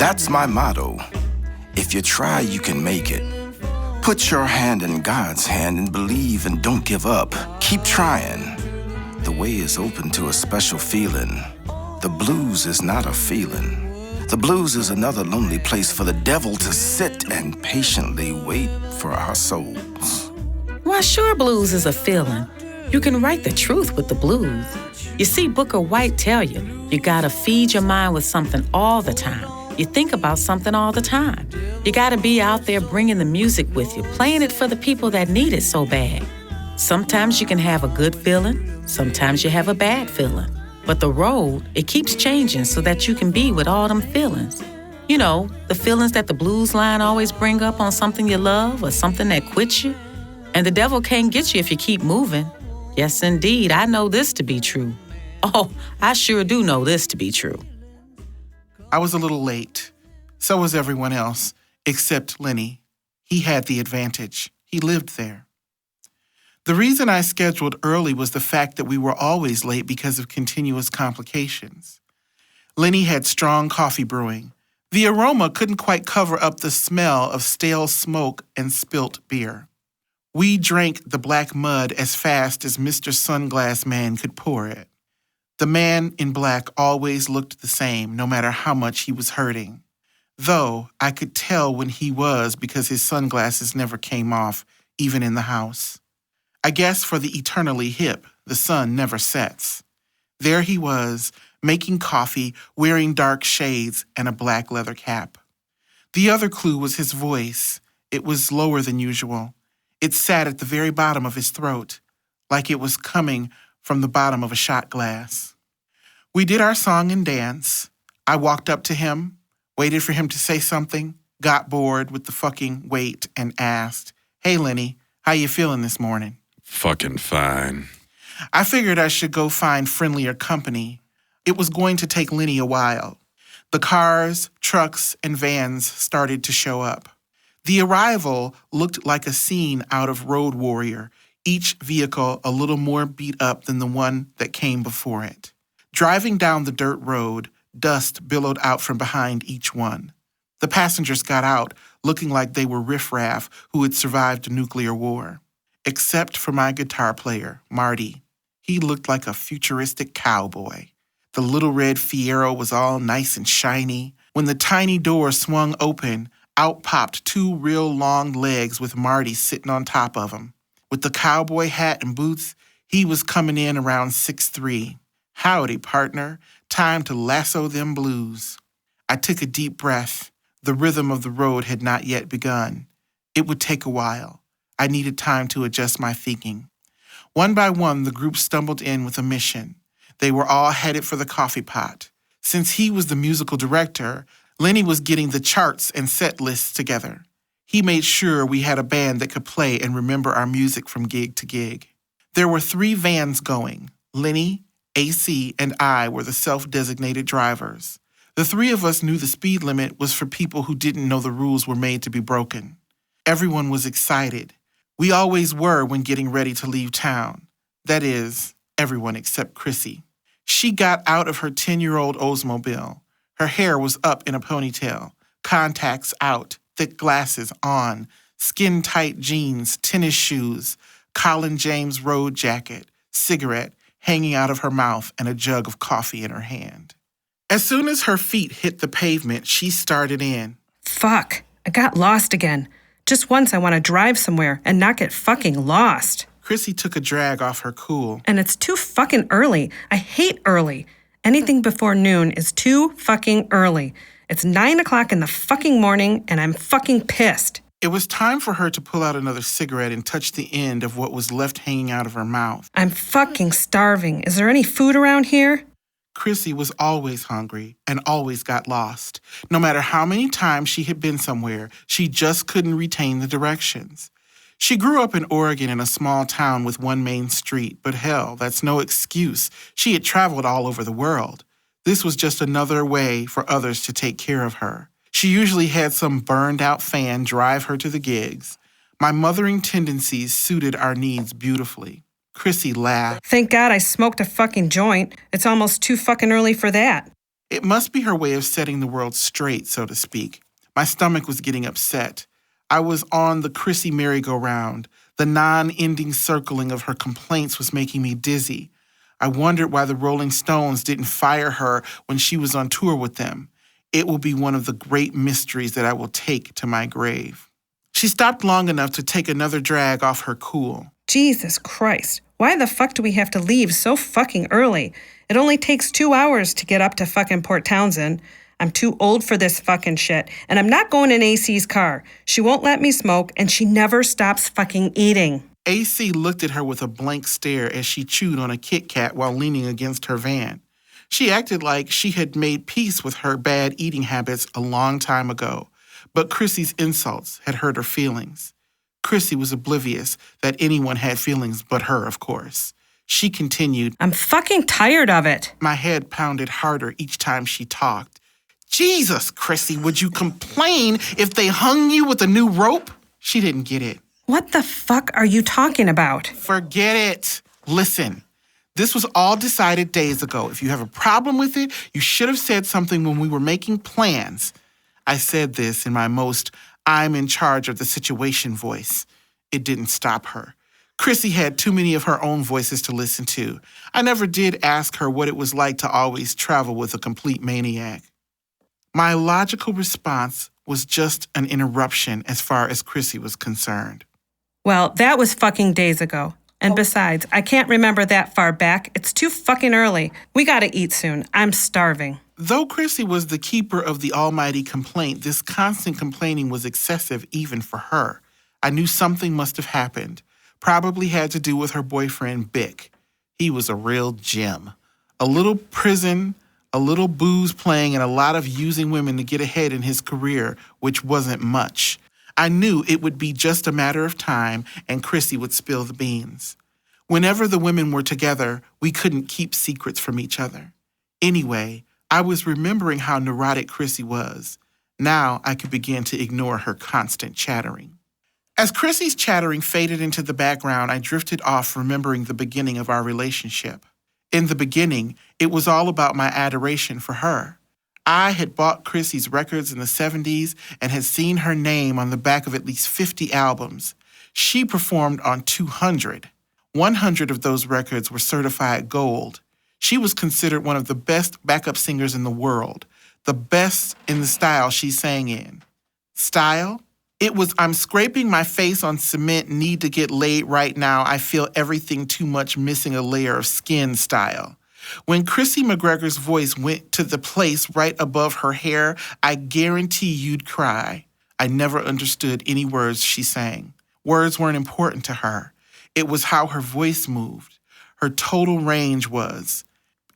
That's my motto. If you try, you can make it. Put your hand in God's hand and believe and don't give up. Keep trying. The way is open to a special feeling. The blues is not a feeling. The blues is another lonely place for the devil to sit and patiently wait for our souls. Why, sure, blues is a feeling. You can write the truth with the blues. You see, Booker White tell you gotta feed your mind with something all the time. You think about something all the time. You gotta be out there bringing the music with you, playing it for the people that need it so bad. Sometimes you can have a good feeling, sometimes you have a bad feeling. But the road, it keeps changing so that you can be with all them feelings. You know, the feelings that the blues line always bring up on something you love or something that quits you. And the devil can't get you if you keep moving. Yes, indeed, I know this to be true. Oh, I sure do know this to be true. I was a little late. So was everyone else, except Lenny. He had the advantage. He lived there. The reason I scheduled early was the fact that we were always late because of continuous complications. Lenny had strong coffee brewing. The aroma couldn't quite cover up the smell of stale smoke and spilt beer. We drank the black mud as fast as Mr. Sunglass Man could pour it. The man in black always looked the same, no matter how much he was hurting. Though I could tell when he was because his sunglasses never came off, even in the house. I guess for the eternally hip, the sun never sets. There he was, making coffee, wearing dark shades and a black leather cap. The other clue was his voice. It was lower than usual. It sat at the very bottom of his throat, like it was coming from the bottom of a shot glass. We did our song and dance. I walked up to him, waited for him to say something, got bored with the fucking wait and asked, "Hey, Lenny, how you feeling this morning?" Fucking fine. I figured I should go find friendlier company. It was going to take Lenny a while. The cars, trucks, and vans started to show up. The arrival looked like a scene out of Road Warrior, each vehicle a little more beat up than the one that came before it. Driving down the dirt road, dust billowed out from behind each one. The passengers got out, looking like they were riffraff who had survived a nuclear war. Except for my guitar player, Marty. He looked like a futuristic cowboy. The little red Fiero was all nice and shiny. When the tiny door swung open, out popped two real long legs with Marty sitting on top of them. With the cowboy hat and boots, he was coming in around 6'3". Howdy, partner. Time to lasso them blues. I took a deep breath. The rhythm of the road had not yet begun. It would take a while. I needed time to adjust my thinking. One by one, the group stumbled in with a mission. They were all headed for the coffee pot. Since he was the musical director, Lenny was getting the charts and set lists together. He made sure we had a band that could play and remember our music from gig to gig. There were 3 vans going. Lenny, AC, and I were the self-designated drivers. The 3 of us knew the speed limit was for people who didn't know the rules were made to be broken. Everyone was excited. We always were when getting ready to leave town. That is, everyone except Chrissy. She got out of her 10-year-old Oldsmobile. Her hair was up in a ponytail, contacts out, thick glasses on, skin-tight jeans, tennis shoes, Colin James road jacket, cigarette hanging out of her mouth, and a jug of coffee in her hand. As soon as her feet hit the pavement, she started in. Fuck, I got lost again. Just once I want to drive somewhere and not get fucking lost. Chrissy took a drag off her cool. And it's too fucking early. I hate early. Anything before noon is too fucking early. It's 9 o'clock in the fucking morning and I'm fucking pissed. It was time for her to pull out another cigarette and touch the end of what was left hanging out of her mouth. I'm fucking starving. Is there any food around here? Chrissy was always hungry and always got lost. No matter how many times she had been somewhere, she just couldn't retain the directions. She grew up in Oregon in a small town with one main street, but hell, that's no excuse. She had traveled all over the world. This was just another way for others to take care of her. She usually had some burned-out fan drive her to the gigs. My mothering tendencies suited our needs beautifully. Chrissy laughed. Thank God I smoked a fucking joint. It's almost too fucking early for that. It must be her way of setting the world straight, so to speak. My stomach was getting upset. I was on the Chrissy merry-go-round. The non-ending circling of her complaints was making me dizzy. I wondered why the Rolling Stones didn't fire her when she was on tour with them. It will be one of the great mysteries that I will take to my grave. She stopped long enough to take another drag off her cool. Jesus Christ. Why the fuck do we have to leave so fucking early? It only takes 2 hours to get up to fucking Port Townsend. I'm too old for this fucking shit, and I'm not going in AC's car. She won't let me smoke, and she never stops fucking eating. AC looked at her with a blank stare as she chewed on a Kit Kat while leaning against her van. She acted like she had made peace with her bad eating habits a long time ago, but Chrissy's insults had hurt her feelings. Chrissy was oblivious that anyone had feelings but her, of course. She continued, I'm fucking tired of it. My head pounded harder each time she talked. Jesus, Chrissy, would you complain if they hung you with a new rope? She didn't get it. What the fuck are you talking about? Forget it. Listen, this was all decided days ago. If you have a problem with it, you should have said something when we were making plans. I said this in my most I'm in charge of the situation voice. It didn't stop her. Chrissy had too many of her own voices to listen to. I never did ask her what it was like to always travel with a complete maniac. My logical response was just an interruption as far as Chrissy was concerned. Well, that was fucking days ago. And besides, I can't remember that far back. It's too fucking early. We gotta eat soon. I'm starving. Though Chrissy was the keeper of the almighty complaint, this constant complaining was excessive even for her. I knew something must have happened. Probably had to do with her boyfriend, Bick. He was a real gem. A little prison, a little booze playing, and a lot of using women to get ahead in his career, which wasn't much. I knew it would be just a matter of time and Chrissy would spill the beans. Whenever the women were together, we couldn't keep secrets from each other. Anyway, I was remembering how neurotic Chrissy was. Now I could begin to ignore her constant chattering. As Chrissy's chattering faded into the background, I drifted off remembering the beginning of our relationship. In the beginning, it was all about my adoration for her. I had bought Chrissy's records in the 70s and had seen her name on the back of at least 50 albums. She performed on 200. 100 of those records were certified gold. She was considered one of the best backup singers in the world, the best in the style she sang in. Style? It was, I'm scraping my face on cement, need to get laid right now. I feel everything too much, missing a layer of skin style. When Chrissy McGregor's voice went to the place right above her hair, I guarantee you'd cry. I never understood any words she sang. Words weren't important to her. It was how her voice moved. Her total range was.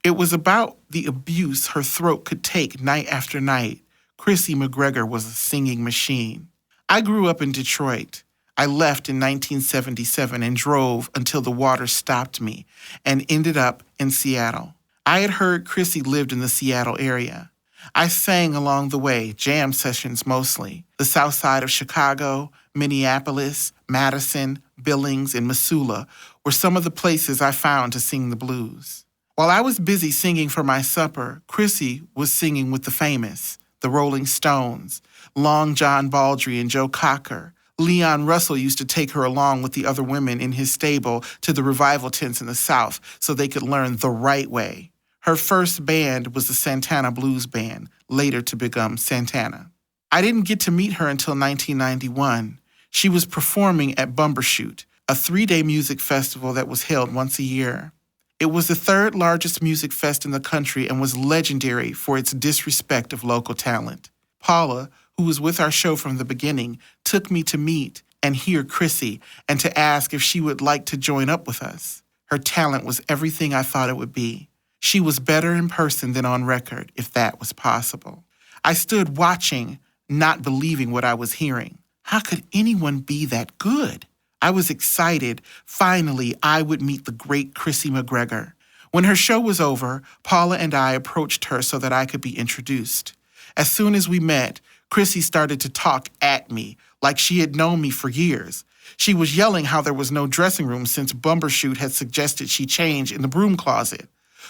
It was about the abuse her throat could take night after night. Chrissy McGregor was a singing machine. I grew up in Detroit. I left in 1977 and drove until the water stopped me and ended up in Seattle. I had heard Chrissy lived in the Seattle area. I sang along the way, jam sessions mostly. The south side of Chicago, Minneapolis, Madison, Billings, and Missoula were some of the places I found to sing the blues. While I was busy singing for my supper, Chrissy was singing with the famous, the Rolling Stones, Long John Baldry and Joe Cocker. Leon Russell used to take her along with the other women in his stable to the revival tents in the South so they could learn the right way. Her first band was the Santana Blues Band, later to become Santana. I didn't get to meet her until 1991. She was performing at Bumbershoot, a 3-day music festival that was held once a year. It was the third largest music fest in the country and was legendary for its disrespect of local talent. Paula, who was with our show from the beginning, took me to meet and hear Chrissy and to ask if she would like to join up with us. Her talent was everything I thought it would be. She was better in person than on record, if that was possible. I stood watching, not believing what I was hearing. How could anyone be that good? I was excited. Finally, I would meet the great Chrissy McGregor. When her show was over, Paula and I approached her so that I could be introduced. As soon as we met, Chrissy started to talk at me like she had known me for years. She was yelling how there was no dressing room since Bumbershoot had suggested she change in the broom closet.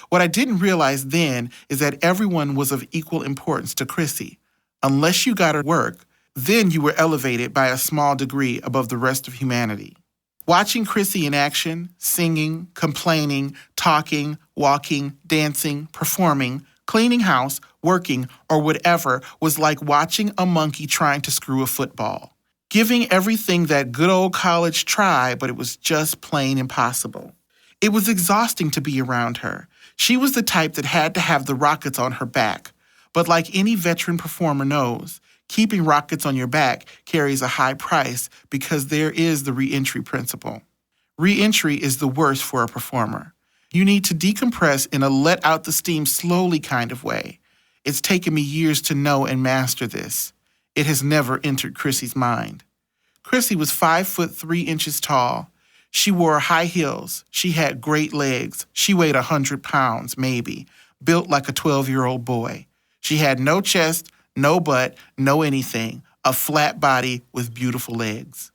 What I didn't realize then is that everyone was of equal importance to Chrissy. Unless you got her work, then you were elevated by a small degree above the rest of humanity. Watching Chrissy in action, singing, complaining, talking, walking, dancing, performing, cleaning house, working, or whatever was like watching a monkey trying to screw a football. Giving everything that good old college tried, but it was just plain impossible. It was exhausting to be around her. She was the type that had to have the rockets on her back. But like any veteran performer knows, keeping rockets on your back carries a high price because there is the re-entry principle. Re-entry is the worst for a performer. You need to decompress in a let out the steam slowly kind of way. It's taken me years to know and master this. It has never entered Chrissy's mind. Chrissy was 5'3" tall. She wore high heels. She had great legs. She weighed 100 pounds, maybe, built like a 12-year-old boy. She had no chest, no butt, no anything, a flat body with beautiful legs.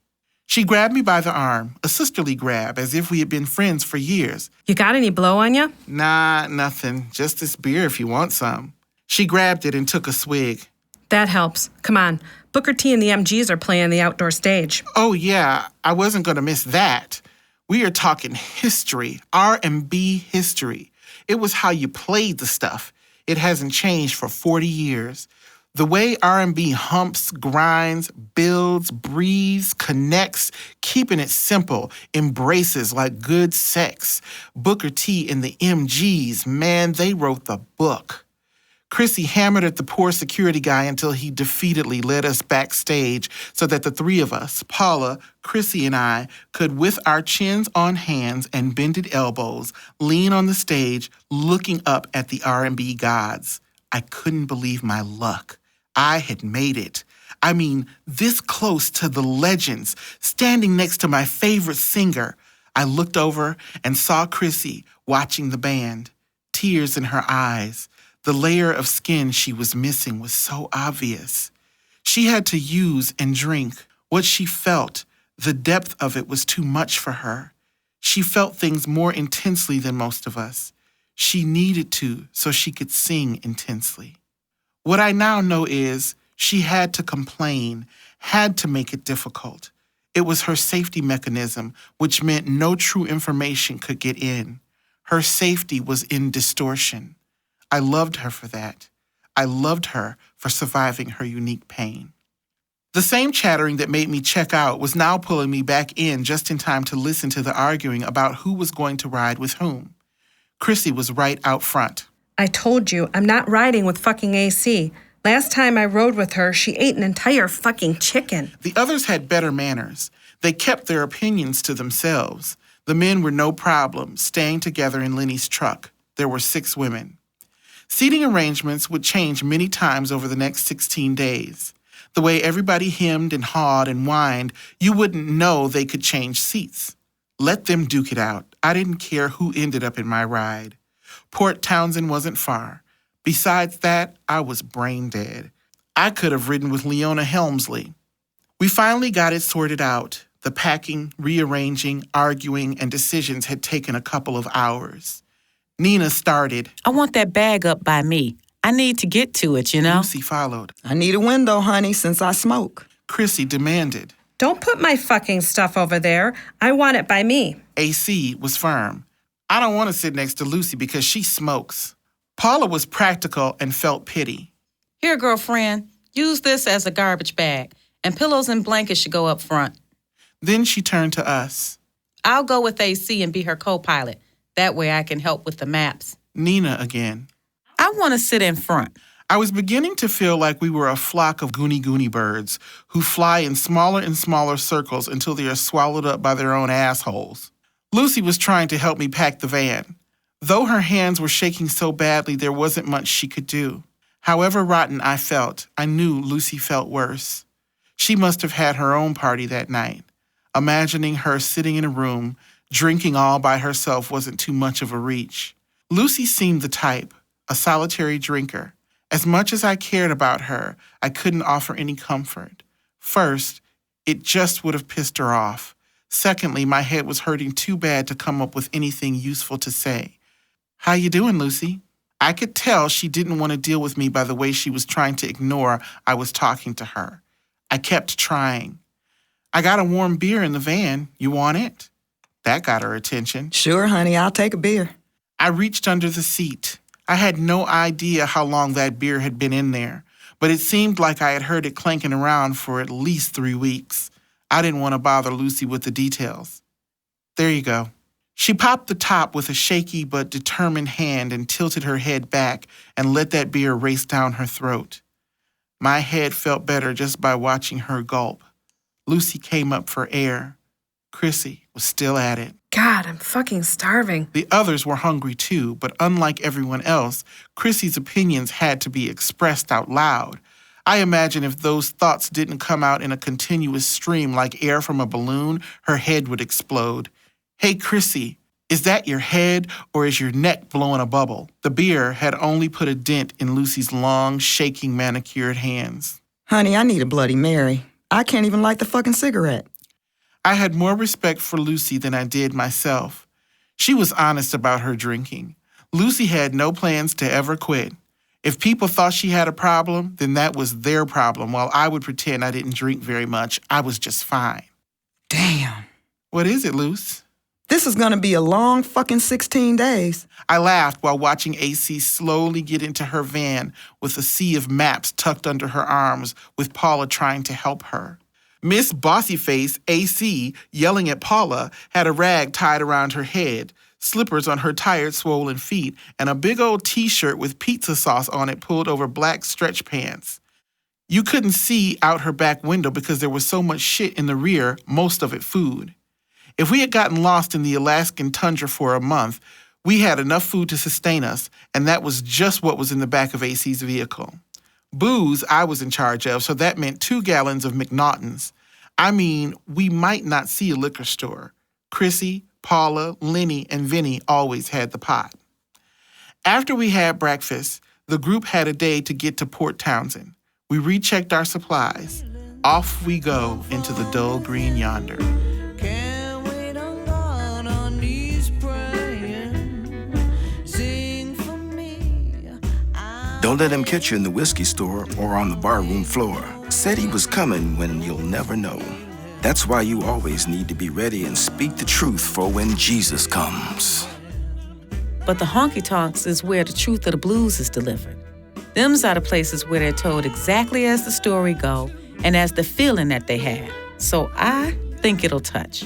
She grabbed me by the arm, a sisterly grab, as if we had been friends for years. You got any blow on you? Nah, nothing. Just this beer if you want some. She grabbed it and took a swig. That helps. Come on. Booker T and the MGs are playing the outdoor stage. Oh, yeah, I wasn't going to miss that. We are talking history, R&B history. It was how you played the stuff. It hasn't changed for 40 years. The way R&B humps, grinds, builds, breathes, connects, keeping it simple, embraces like good sex. Booker T and the MGs, man, they wrote the book. Chrissy hammered at the poor security guy until he defeatedly led us backstage so that the three of us, Paula, Chrissy, and I, could, with our chins on hands and bended elbows, lean on the stage, looking up at the R&B gods. I couldn't believe my luck. I had made it. I mean, this close to the legends, standing next to my favorite singer. I looked over and saw Chrissy watching the band, tears in her eyes. The layer of skin she was missing was so obvious. She had to use and drink. What she felt, the depth of it was too much for her. She felt things more intensely than most of us. She needed to so she could sing intensely. What I now know is she had to complain, had to make it difficult. It was her safety mechanism, which meant no true information could get in. Her safety was in distortion. I loved her for that. I loved her for surviving her unique pain. The same chattering that made me check out was now pulling me back in just in time to listen to the arguing about who was going to ride with whom. Chrissy was right out front. I told you, I'm not riding with fucking AC. Last time I rode with her, she ate an entire fucking chicken. The others had better manners. They kept their opinions to themselves. The men were no problem, staying together in Lenny's truck. There were 6 women. Seating arrangements would change many times over the next 16 days. The way everybody hemmed and hawed and whined, you wouldn't know they could change seats. Let them duke it out. I didn't care who ended up in my ride. Port Townsend wasn't far. Besides that, I was brain dead. I could have ridden with Leona Helmsley. We finally got it sorted out. The packing, rearranging, arguing, and decisions had taken a couple of hours. Nina started. I want that bag up by me. I need to get to it, you know? Lucy followed. I need a window, honey, since I smoke. Chrissy demanded. Don't put my fucking stuff over there. I want it by me. AC was firm. I don't want to sit next to Lucy because she smokes. Paula was practical and felt pity. Here, girlfriend, use this as a garbage bag, and pillows and blankets should go up front. Then she turned to us. I'll go with AC and be her co-pilot. That way I can help with the maps. Nina again. I want to sit in front. I was beginning to feel like we were a flock of goony birds who fly in smaller and smaller circles until they are swallowed up by their own assholes. Lucy was trying to help me pack the van. Though her hands were shaking so badly, there wasn't much she could do. However rotten I felt, I knew Lucy felt worse. She must have had her own party that night. Imagining her sitting in a room, drinking all by herself wasn't too much of a reach. Lucy seemed the type, a solitary drinker. As much as I cared about her, I couldn't offer any comfort. First, it just would have pissed her off. Secondly, my head was hurting too bad to come up with anything useful to say. "How you doing, Lucy?" I could tell she didn't want to deal with me by the way she was trying to ignore I was talking to her. I kept trying. "I got a warm beer in the van. You want it?" That got her attention. Sure, honey, I'll take a beer. I reached under the seat. I had no idea how long that beer had been in there, but it seemed like I had heard it clanking around for at least 3 weeks. I didn't want to bother Lucy with the details. "There you go." She popped the top with a shaky but determined hand and tilted her head back and let that beer race down her throat. My head felt better just by watching her gulp. Lucy came up for air. Chrissy was still at it. God, I'm fucking starving. The others were hungry too, but unlike everyone else, Chrissy's opinions had to be expressed out loud. I imagine if those thoughts didn't come out in a continuous stream like air from a balloon, her head would explode. "Hey, Chrissy, is that your head or is your neck blowing a bubble?" The beer had only put a dent in Lucy's long, shaking, manicured hands. Honey, I need a Bloody Mary. I can't even light the fucking cigarette. I had more respect for Lucy than I did myself. She was honest about her drinking. Lucy had no plans to ever quit. If people thought she had a problem, then that was their problem, while I would pretend I didn't drink very much. I was just fine. Damn. "What is it, Luce?" This is gonna be a long fucking 16 days. I laughed while watching AC slowly get into her van with a sea of maps tucked under her arms, with Paula trying to help her. Miss Bossyface, AC, yelling at Paula, had a rag tied around her head, slippers on her tired, swollen feet, and a big old T-shirt with pizza sauce on it pulled over black stretch pants. You couldn't see out her back window because there was so much shit in the rear, most of it food. If we had gotten lost in the Alaskan tundra for a month, we had enough food to sustain us, and that was just what was in the back of AC's vehicle. Booze I was in charge of, so that meant 2 gallons of McNaughtons. I mean, we might not see a liquor store. Chrissy, Paula, Lenny, and Vinny always had the pot. After we had breakfast, the group had a day to get to Port Townsend. We rechecked our supplies. Off we go into the dull green yonder. Don't let him catch you in the whiskey store or on the barroom floor. Said he was coming when you'll never know. That's why you always need to be ready and speak the truth for when Jesus comes. But the honky-tonks is where the truth of the blues is delivered. Them's are the places where they're told exactly as the story go and as the feeling that they have. So I think it'll touch.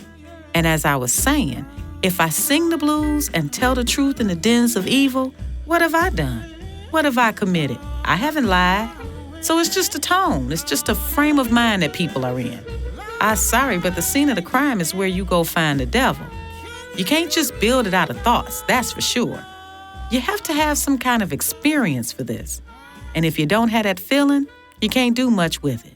And as I was saying, if I sing the blues and tell the truth in the dens of evil, what have I done? What have I committed? I haven't lied. So it's just a tone. It's just a frame of mind that people are in. I'm sorry, but the scene of the crime is where you go find the devil. You can't just build it out of thoughts, that's for sure. You have to have some kind of experience for this. And if you don't have that feeling, you can't do much with it.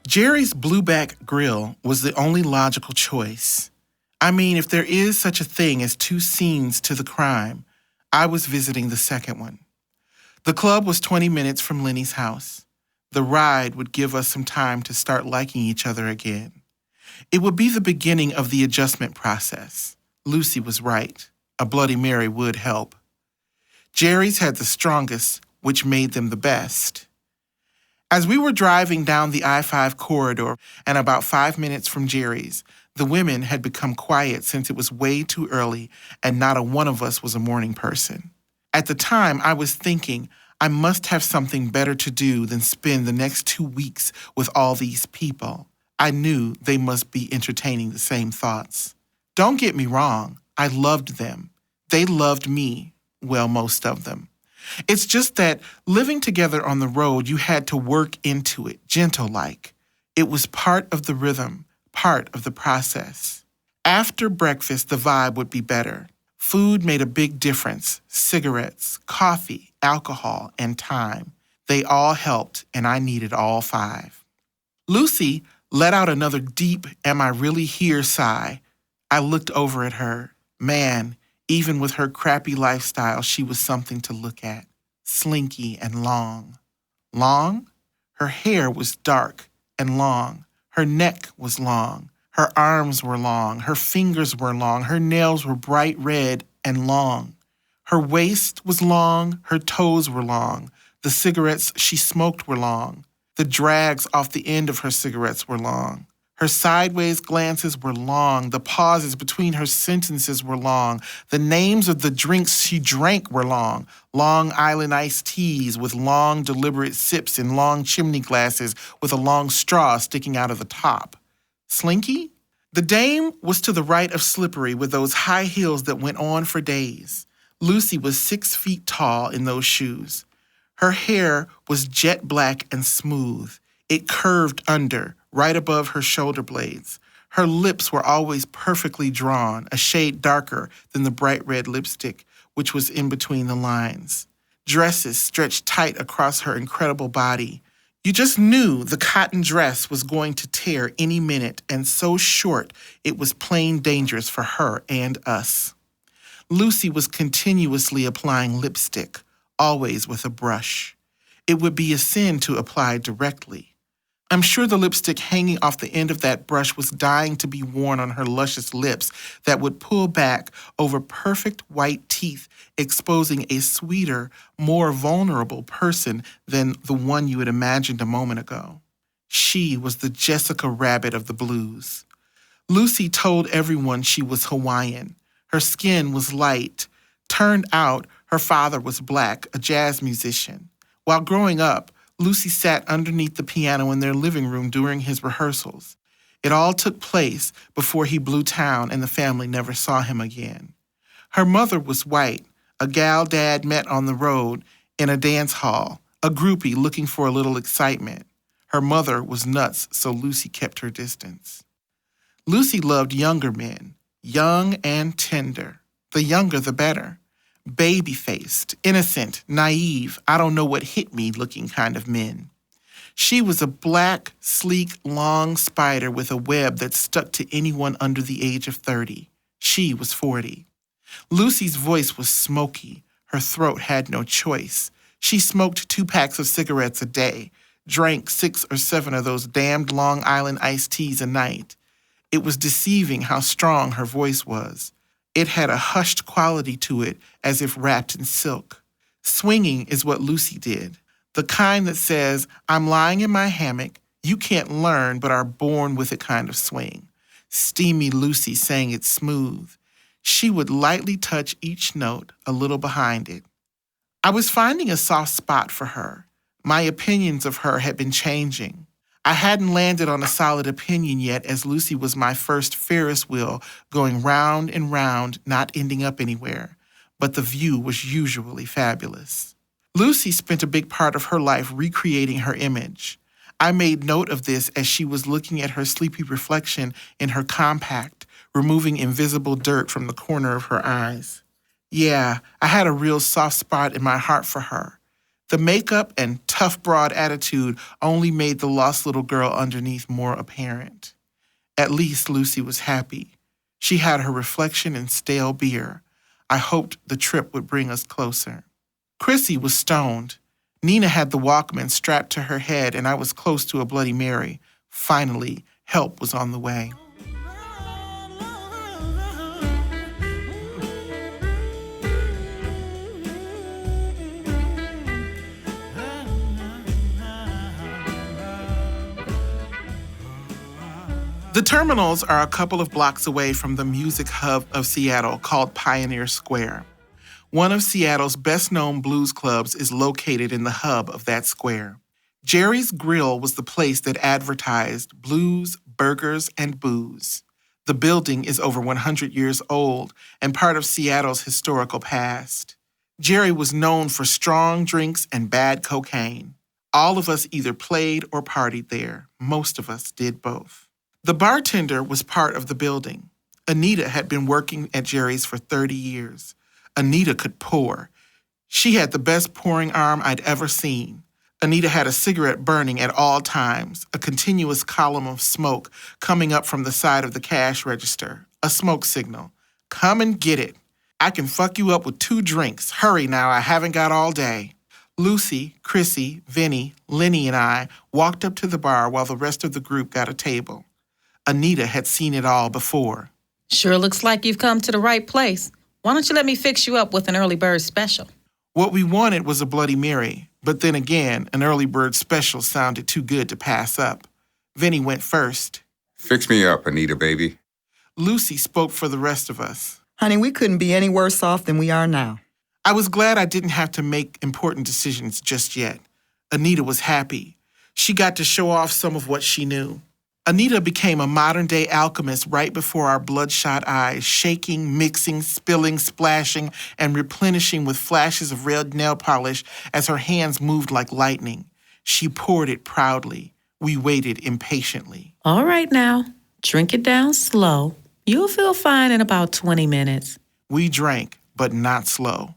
Jerry's Blueback Grill was the only logical choice. I mean, if there is such a thing as 2 scenes to the crime, I was visiting the second one. The club was 20 minutes from Lenny's house. The ride would give us some time to start liking each other again. It would be the beginning of the adjustment process. Lucy was right. A Bloody Mary would help. Jerry's had the strongest, which made them the best. As we were driving down the I-5 corridor and about 5 minutes from Jerry's, the women had become quiet since it was way too early and not a one of us was a morning person. At the time, I was thinking I must have something better to do than spend the next 2 weeks with all these people. I knew they must be entertaining the same thoughts. Don't get me wrong, I loved them. They loved me, well, most of them. It's just that living together on the road, you had to work into it, gentle-like. It was part of the rhythm, part of the process. After breakfast, the vibe would be better. Food made a big difference. Cigarettes, coffee, alcohol, and time. They all helped, and I needed all 5. Lucy let out another deep, am I really here sigh. I looked over at her. Man, even with her crappy lifestyle, she was something to look at. Slinky and long. Long? Her hair was dark and long. Her neck was long. Her arms were long. Her fingers were long. Her nails were bright red and long. Her waist was long, her toes were long. The cigarettes she smoked were long. The drags off the end of her cigarettes were long. Her sideways glances were long. The pauses between her sentences were long. The names of the drinks she drank were long. Long Island iced teas with long deliberate sips in long chimney glasses with a long straw sticking out of the top. Slinky? The dame was to the right of Slippery with those high heels that went on for days. Lucy was 6 feet tall in those shoes. Her hair was jet black and smooth. It curved under, right above her shoulder blades. Her lips were always perfectly drawn, a shade darker than the bright red lipstick, which was in between the lines. Dresses stretched tight across her incredible body. You just knew the cotton dress was going to tear any minute, and so short it was plain dangerous for her and us. Lucy was continuously applying lipstick, always with a brush. It would be a sin to apply directly. I'm sure the lipstick hanging off the end of that brush was dying to be worn on her luscious lips that would pull back over perfect white teeth, exposing a sweeter, more vulnerable person than the one you had imagined a moment ago. She was the Jessica Rabbit of the blues. Lucy told everyone she was Hawaiian. Her skin was light. Turned out, her father was black, a jazz musician. While growing up, Lucy sat underneath the piano in their living room during his rehearsals. It all took place before he blew town and the family never saw him again. Her mother was white, a gal Dad met on the road in a dance hall, a groupie looking for a little excitement. Her mother was nuts, so Lucy kept her distance. Lucy loved younger men, young and tender. The younger, the better. Baby-faced, innocent, naive, I don't know what hit me looking kind of men. She was a black, sleek, long spider with a web that stuck to anyone under the age of 30. She was 40. Lucy's voice was smoky. Her throat had no choice. She smoked 2 packs of cigarettes a day, drank 6 or 7 of those damned Long Island iced teas a night. It was deceiving how strong her voice was. It had a hushed quality to it, as if wrapped in silk. Swinging is what Lucy did. The kind that says, I'm lying in my hammock, you can't learn but are born with a kind of swing. Steamy Lucy sang it smooth. She would lightly touch each note a little behind it. I was finding a soft spot for her. My opinions of her had been changing. I hadn't landed on a solid opinion yet, as Lucy was my first Ferris wheel, going round and round, not ending up anywhere. But the view was usually fabulous. Lucy spent a big part of her life recreating her image. I made note of this as she was looking at her sleepy reflection in her compact, removing invisible dirt from the corner of her eyes. Yeah, I had a real soft spot in my heart for her. The makeup and tough, broad attitude only made the lost little girl underneath more apparent. At least Lucy was happy. She had her reflection in stale beer. I hoped the trip would bring us closer. Chrissy was stoned. Nina had the Walkman strapped to her head, and I was close to a Bloody Mary. Finally, help was on the way. The terminals are a couple of blocks away from the music hub of Seattle called Pioneer Square. One of Seattle's best-known blues clubs is located in the hub of that square. Jerry's Grill was the place that advertised blues, burgers, and booze. The building is over 100 years old and part of Seattle's historical past. Jerry was known for strong drinks and bad cocaine. All of us either played or partied there. Most of us did both. The bartender was part of the building. Anita had been working at Jerry's for 30 years. Anita could pour. She had the best pouring arm I'd ever seen. Anita had a cigarette burning at all times, a continuous column of smoke coming up from the side of the cash register, a smoke signal. Come and get it. I can fuck you up with 2 drinks. Hurry now, I haven't got all day. Lucy, Chrissy, Vinny, Lenny, and I walked up to the bar while the rest of the group got a table. Anita had seen it all before. Sure looks like you've come to the right place. Why don't you let me fix you up with an early bird special? What we wanted was a Bloody Mary, but then again, an early bird special sounded too good to pass up. Vinny went first. Fix me up, Anita, baby. Lucy spoke for the rest of us. Honey, we couldn't be any worse off than we are now. I was glad I didn't have to make important decisions just yet. Anita was happy. She got to show off some of what she knew. Anita became a modern-day alchemist right before our bloodshot eyes, shaking, mixing, spilling, splashing, and replenishing with flashes of red nail polish as her hands moved like lightning. She poured it proudly. We waited impatiently. All right now, drink it down slow. You'll feel fine in about 20 minutes. We drank, but not slow.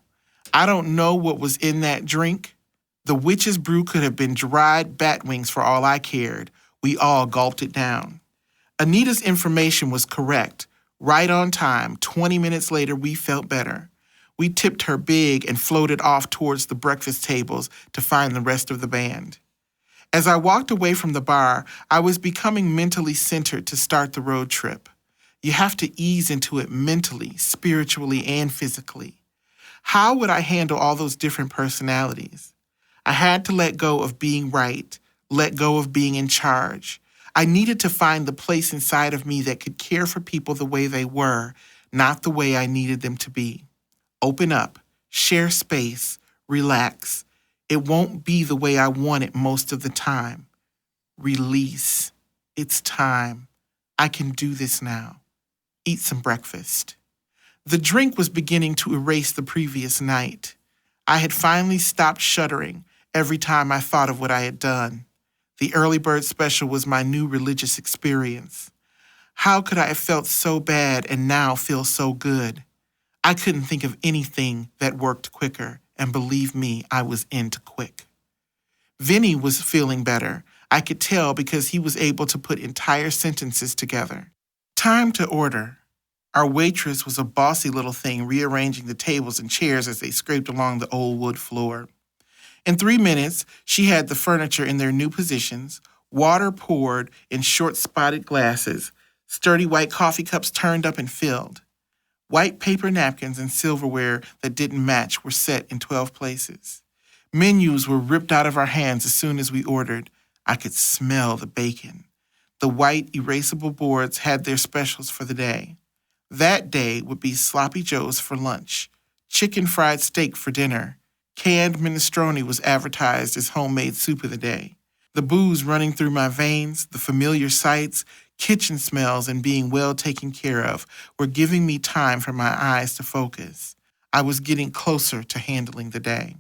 I don't know what was in that drink. The witch's brew could have been dried bat wings for all I cared. We all gulped it down. Anita's information was correct. Right on time, 20 minutes later, we felt better. We tipped her big and floated off towards the breakfast tables to find the rest of the band. As I walked away from the bar, I was becoming mentally centered to start the road trip. You have to ease into it mentally, spiritually, and physically. How would I handle all those different personalities? I had to let go of being right, let go of being in charge. I needed to find the place inside of me that could care for people the way they were, not the way I needed them to be. Open up, share space, relax. It won't be the way I want it most of the time. Release. It's time. I can do this now. Eat some breakfast. The drink was beginning to erase the previous night. I had finally stopped shuddering every time I thought of what I had done. The early bird special was my new religious experience. How could I have felt so bad and now feel so good? I couldn't think of anything that worked quicker, and believe me, I was into quick. Vinny was feeling better. I could tell because he was able to put entire sentences together. Time to order. Our waitress was a bossy little thing rearranging the tables and chairs as they scraped along the old wood floor. In 3 minutes, she had the furniture in their new positions, water poured in short-spotted glasses, sturdy white coffee cups turned up and filled. White paper napkins and silverware that didn't match were set in 12 places. Menus were ripped out of our hands as soon as we ordered. I could smell the bacon. The white, erasable boards had their specials for the day. That day would be sloppy joes for lunch, chicken fried steak for dinner. Canned minestrone was advertised as homemade soup of the day. The booze running through my veins, the familiar sights, kitchen smells, and being well taken care of were giving me time for my eyes to focus. I was getting closer to handling the day.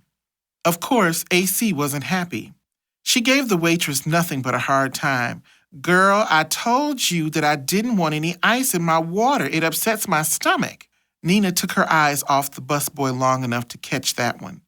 Of course, AC wasn't happy. She gave the waitress nothing but a hard time. "Girl, I told you that I didn't want any ice in my water. It upsets my stomach." Nina took her eyes off the busboy long enough to catch that one.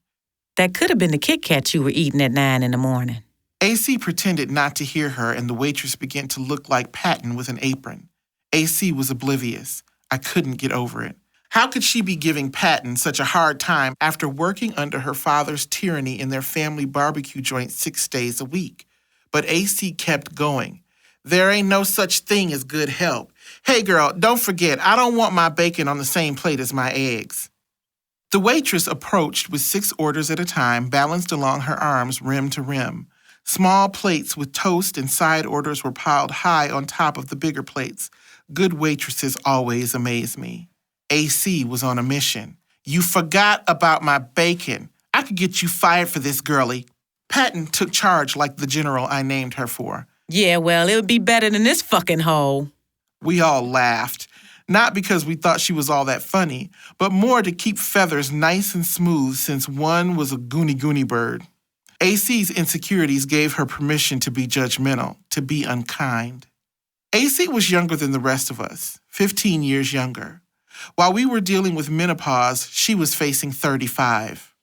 That could have been the Kit Kat you were eating at 9 in the morning. AC pretended not to hear her, and the waitress began to look like Patton with an apron. AC was oblivious. I couldn't get over it. How could she be giving Patton such a hard time after working under her father's tyranny in their family barbecue joint 6 days a week? But AC kept going. "There ain't no such thing as good help. Hey, girl, don't forget, I don't want my bacon on the same plate as my eggs." The waitress approached with 6 orders at a time, balanced along her arms rim to rim. Small plates with toast and side orders were piled high on top of the bigger plates. Good waitresses always amaze me. AC was on a mission. "You forgot about my bacon. I could get you fired for this, girlie." Patton took charge like the general I named her for. Yeah, well, it would be better than this fucking hole. We all laughed. Not because we thought she was all that funny, but more to keep feathers nice and smooth since one was a goony bird. AC's insecurities gave her permission to be judgmental, to be unkind. AC was younger than the rest of us, 15 years younger. While we were dealing with menopause, she was facing 35.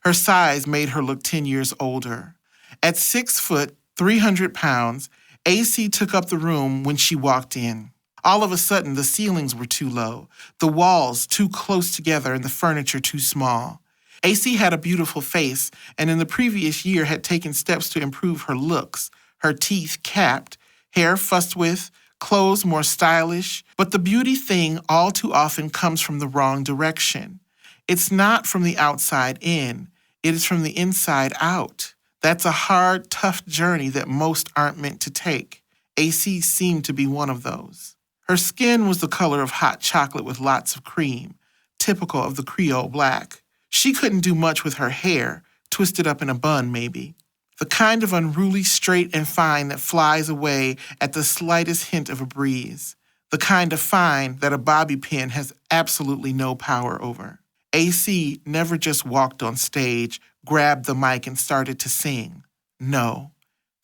Her size made her look 10 years older. At 6 foot, 300 pounds, AC took up the room when she walked in. All of a sudden, the ceilings were too low, the walls too close together, and the furniture too small. AC had a beautiful face, and in the previous year had taken steps to improve her looks, her teeth capped, hair fussed with, clothes more stylish, but the beauty thing all too often comes from the wrong direction. It's not from the outside in, it is from the inside out. That's a hard, tough journey that most aren't meant to take. AC seemed to be one of those. Her skin was the color of hot chocolate with lots of cream, typical of the Creole black. She couldn't do much with her hair, twisted up in a bun maybe. The kind of unruly straight and fine that flies away at the slightest hint of a breeze. The kind of fine that a bobby pin has absolutely no power over. AC never just walked on stage, grabbed the mic, and started to sing. No,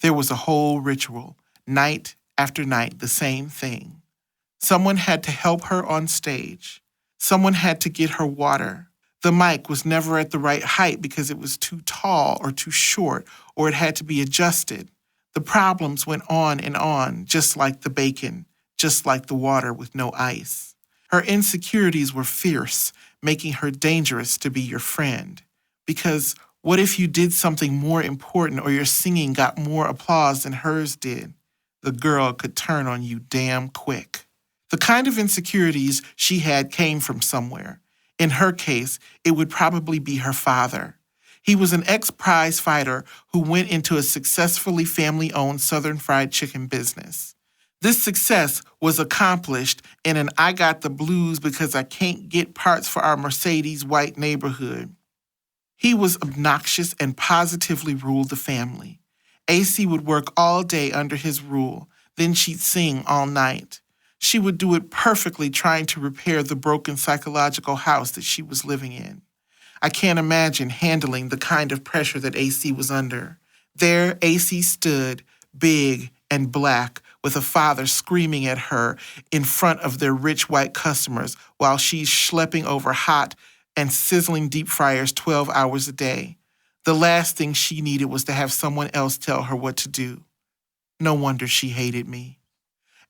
there was a whole ritual, night after night, the same thing. Someone had to help her on stage. Someone had to get her water. The mic was never at the right height because it was too tall or too short, or it had to be adjusted. The problems went on, just like the bacon, just like the water with no ice. Her insecurities were fierce, making her dangerous to be your friend. Because what if you did something more important or your singing got more applause than hers did? The girl could turn on you damn quick. The kind of insecurities she had came from somewhere. In her case, it would probably be her father. He was an ex-prize fighter who went into a successfully family-owned Southern fried chicken business. This success was accomplished in an I got the blues because I can't get parts for our Mercedes white neighborhood. He was obnoxious and positively ruled the family. AC would work all day under his rule, then she'd sing all night. She would do it perfectly trying to repair the broken psychological house that she was living in. I can't imagine handling the kind of pressure that AC was under. There AC stood, big and black, with a father screaming at her in front of their rich white customers while she's schlepping over hot and sizzling deep fryers 12 hours a day. The last thing she needed was to have someone else tell her what to do. No wonder she hated me.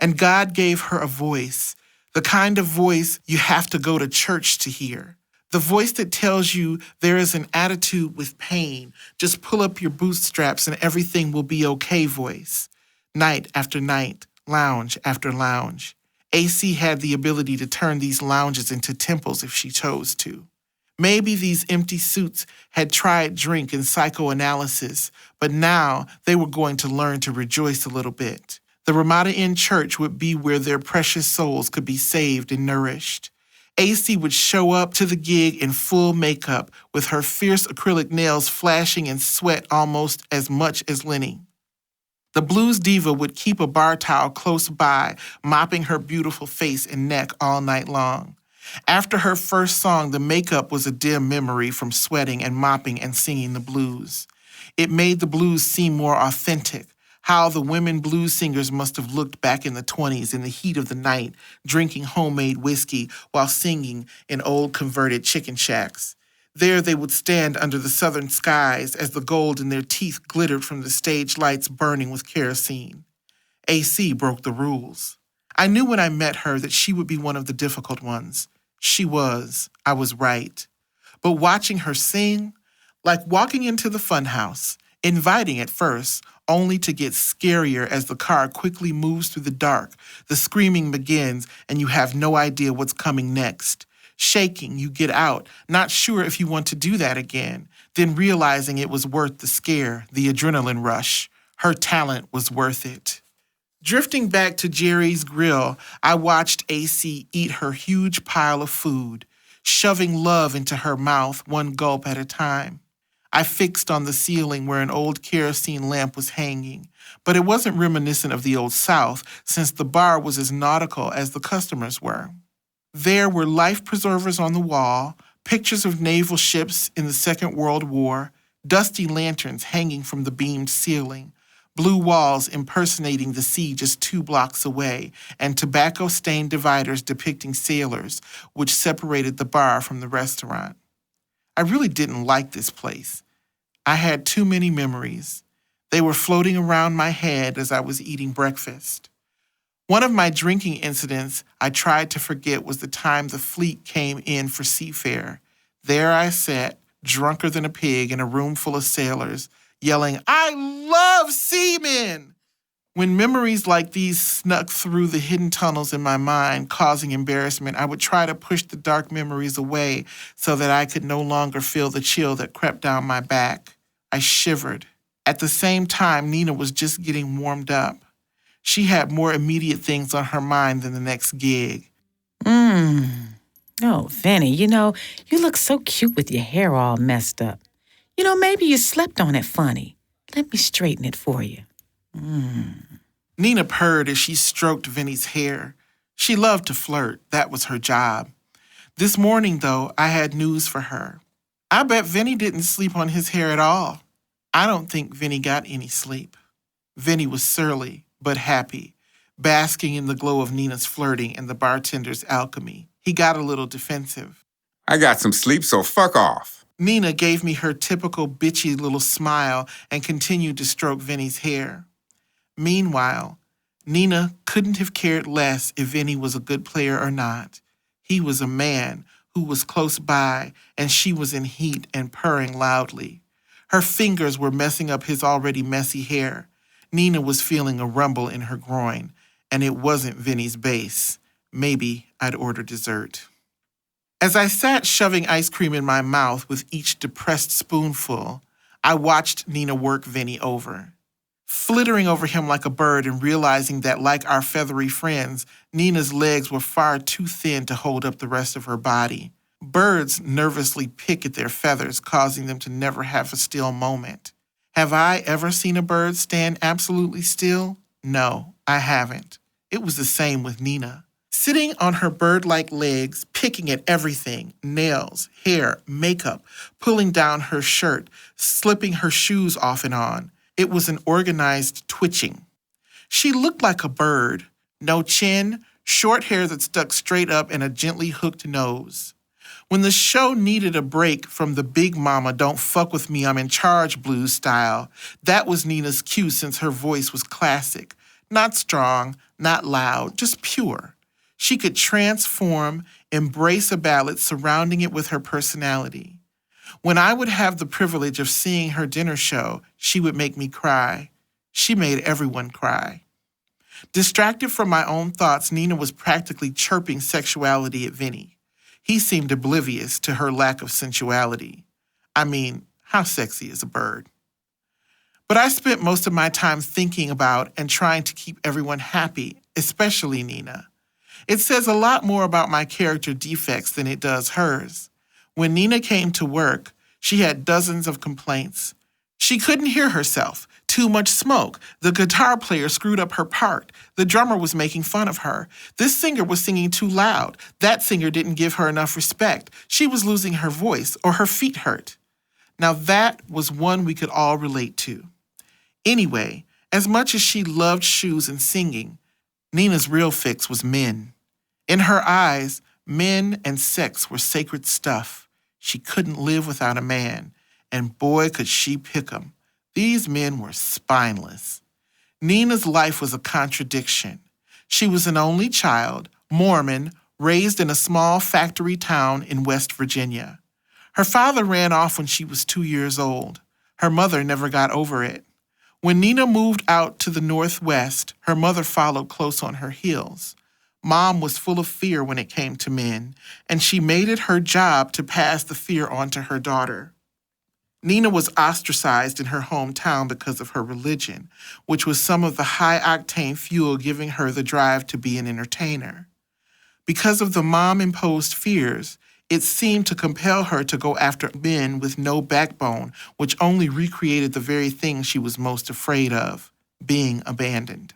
And God gave her a voice, the kind of voice you have to go to church to hear. The voice that tells you there is an attitude with pain. Just pull up your bootstraps and everything will be okay voice. Night after night, lounge after lounge. AC had the ability to turn these lounges into temples if she chose to. Maybe these empty suits had tried drink and psychoanalysis, but now they were going to learn to rejoice a little bit. The Ramada Inn Church would be where their precious souls could be saved and nourished. AC would show up to the gig in full makeup with her fierce acrylic nails flashing in sweat almost as much as Lenny. The blues diva would keep a bar towel close by, mopping her beautiful face and neck all night long. After her first song, the makeup was a dim memory from sweating and mopping and singing the blues. It made the blues seem more authentic. How the women blues singers must have looked back in the 1920s in the heat of the night, drinking homemade whiskey while singing in old converted chicken shacks. There they would stand under the southern skies as the gold in their teeth glittered from the stage lights burning with kerosene. AC broke the rules. I knew when I met her that she would be one of the difficult ones. She was. I was right. But watching her sing, like walking into the funhouse, inviting at first, only to get scarier as the car quickly moves through the dark. The screaming begins, and you have no idea what's coming next. Shaking, you get out, not sure if you want to do that again, then realizing it was worth the scare, the adrenaline rush. Her talent was worth it. Drifting back to Jerry's Grill, I watched AC eat her huge pile of food, shoving love into her mouth one gulp at a time. I fixed on the ceiling where an old kerosene lamp was hanging, but it wasn't reminiscent of the old South since the bar was as nautical as the customers were. There were life preservers on the wall, pictures of naval ships in the Second World War, dusty lanterns hanging from the beamed ceiling, blue walls impersonating the sea just 2 blocks away, and tobacco-stained dividers depicting sailors, which separated the bar from the restaurant. I really didn't like this place. I had too many memories. They were floating around my head as I was eating breakfast. One of my drinking incidents I tried to forget was the time the fleet came in for seafare. There I sat, drunker than a pig in a room full of sailors, yelling, "I love seamen!" When memories like these snuck through the hidden tunnels in my mind, causing embarrassment, I would try to push the dark memories away so that I could no longer feel the chill that crept down my back. I shivered. At the same time, Nina was just getting warmed up. She had more immediate things on her mind than the next gig. Oh, Vinny, you look so cute with your hair all messed up. Maybe you slept on it funny. Let me straighten it for you. Nina purred as she stroked Vinny's hair. She loved to flirt. That was her job. This morning, though, I had news for her. I bet Vinny didn't sleep on his hair at all. I don't think Vinny got any sleep. Vinny was surly, but happy, basking in the glow of Nina's flirting and the bartender's alchemy. He got a little defensive. I got some sleep, so fuck off. Nina gave me her typical bitchy little smile and continued to stroke Vinny's hair. Meanwhile, Nina couldn't have cared less if Vinny was a good player or not. He was a man who was close by, and she was in heat and purring loudly. Her fingers were messing up his already messy hair. Nina was feeling a rumble in her groin, and it wasn't Vinny's bass. Maybe I'd order dessert. As I sat shoving ice cream in my mouth with each depressed spoonful, I watched Nina work Vinny over. Flittering over him like a bird and realizing that, like our feathery friends, Nina's legs were far too thin to hold up the rest of her body. Birds nervously pick at their feathers, causing them to never have a still moment. Have I ever seen a bird stand absolutely still? No, I haven't. It was the same with Nina. Sitting on her bird-like legs, picking at everything, nails, hair, makeup, pulling down her shirt, slipping her shoes off and on. It was an organized twitching. She looked like a bird. No chin, short hair that stuck straight up, and a gently hooked nose. When the show needed a break from the big mama don't fuck with me, I'm in charge blues style, that was Nina's cue since her voice was classic. Not strong, not loud, just pure. She could transform, embrace a ballad, surrounding it with her personality. When I would have the privilege of seeing her dinner show, she would make me cry. She made everyone cry. Distracted from my own thoughts, Nina was practically chirping sexuality at Vinny. He seemed oblivious to her lack of sensuality. I mean, how sexy is a bird? But I spent most of my time thinking about and trying to keep everyone happy, especially Nina. It says a lot more about my character defects than it does hers. When Nina came to work, she had dozens of complaints. She couldn't hear herself. Too much smoke. The guitar player screwed up her part. The drummer was making fun of her. This singer was singing too loud. That singer didn't give her enough respect. She was losing her voice, or her feet hurt. Now that was one we could all relate to. Anyway, as much as she loved shoes and singing, Nina's real fix was men. In her eyes, men and sex were sacred stuff. She couldn't live without a man, and boy, could she pick 'em. These men were spineless. Nina's life was a contradiction. She was an only child, Mormon, raised in a small factory town in West Virginia. Her father ran off when she was 2 years old. Her mother never got over it. When Nina moved out to the Northwest, her mother followed close on her heels. Mom was full of fear when it came to men, and she made it her job to pass the fear on to her daughter. Nina was ostracized in her hometown because of her religion, which was some of the high-octane fuel giving her the drive to be an entertainer. Because of the mom-imposed fears, it seemed to compel her to go after men with no backbone, which only recreated the very thing she was most afraid of, being abandoned.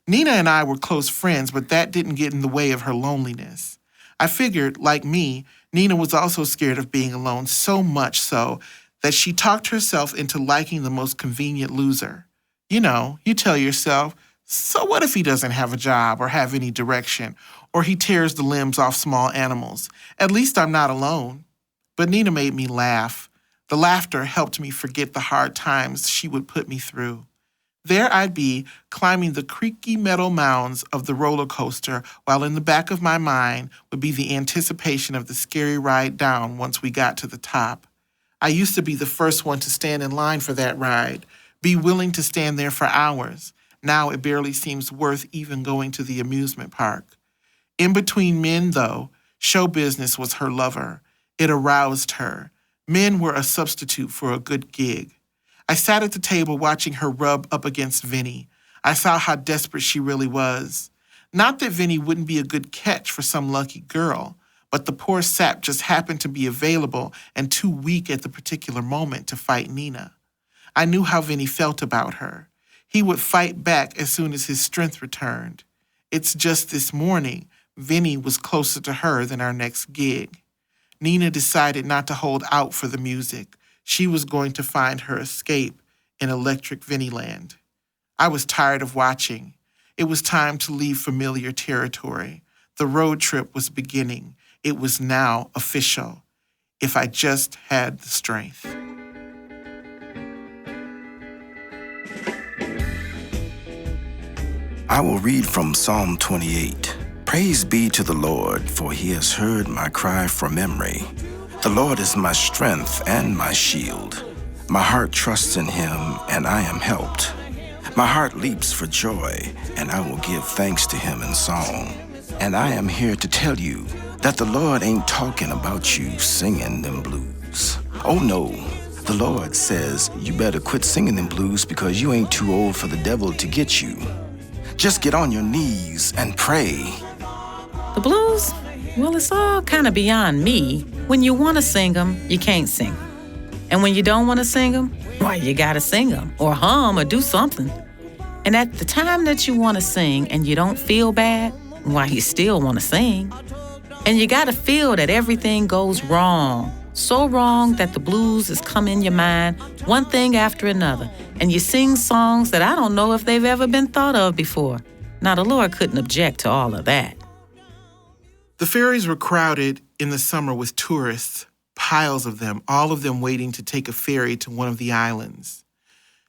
Nina and I were close friends, but that didn't get in the way of her loneliness. I figured, like me, Nina was also scared of being alone, so much so that she talked herself into liking the most convenient loser. You know, you tell yourself, so what if he doesn't have a job or have any direction, or he tears the limbs off small animals? At least I'm not alone. But Nina made me laugh. The laughter helped me forget the hard times she would put me through. There I'd be, climbing the creaky metal mounds of the roller coaster, while in the back of my mind would be the anticipation of the scary ride down once we got to the top. I used to be the first one to stand in line for that ride, be willing to stand there for hours. Now it barely seems worth even going to the amusement park. In between men, though, show business was her lover. It aroused her. Men were a substitute for a good gig. I sat at the table watching her rub up against Vinny. I saw how desperate she really was. Not that Vinny wouldn't be a good catch for some lucky girl, but the poor sap just happened to be available and too weak at the particular moment to fight Nina. I knew how Vinny felt about her. He would fight back as soon as his strength returned. It's just this morning, Vinny was closer to her than our next gig. Nina decided not to hold out for the music. She was going to find her escape in Electric Vinnyland. I was tired of watching. It was time to leave familiar territory. The road trip was beginning. It was now official. If I just had the strength. I will read from Psalm 28. Praise be to the Lord, for he has heard my cry for memory. The Lord is my strength and my shield. My heart trusts in him, and I am helped. My heart leaps for joy, and I will give thanks to him in song. And I am here to tell you that the Lord ain't talking about you singing them blues. Oh no, the Lord says you better quit singing them blues because you ain't too old for the devil to get you. Just get on your knees and pray. The blues? Well, it's all kind of beyond me. When you want to sing them, you can't sing. And when you don't want to sing them, why, you got to sing them or hum or do something. And at the time that you want to sing and you don't feel bad, why, you still want to sing. And you got to feel that everything goes wrong. So wrong that the blues has come in your mind, one thing after another. And you sing songs that I don't know if they've ever been thought of before. Now, the Lord couldn't object to all of that. The ferries were crowded in the summer with tourists, piles of them, all of them waiting to take a ferry to one of the islands.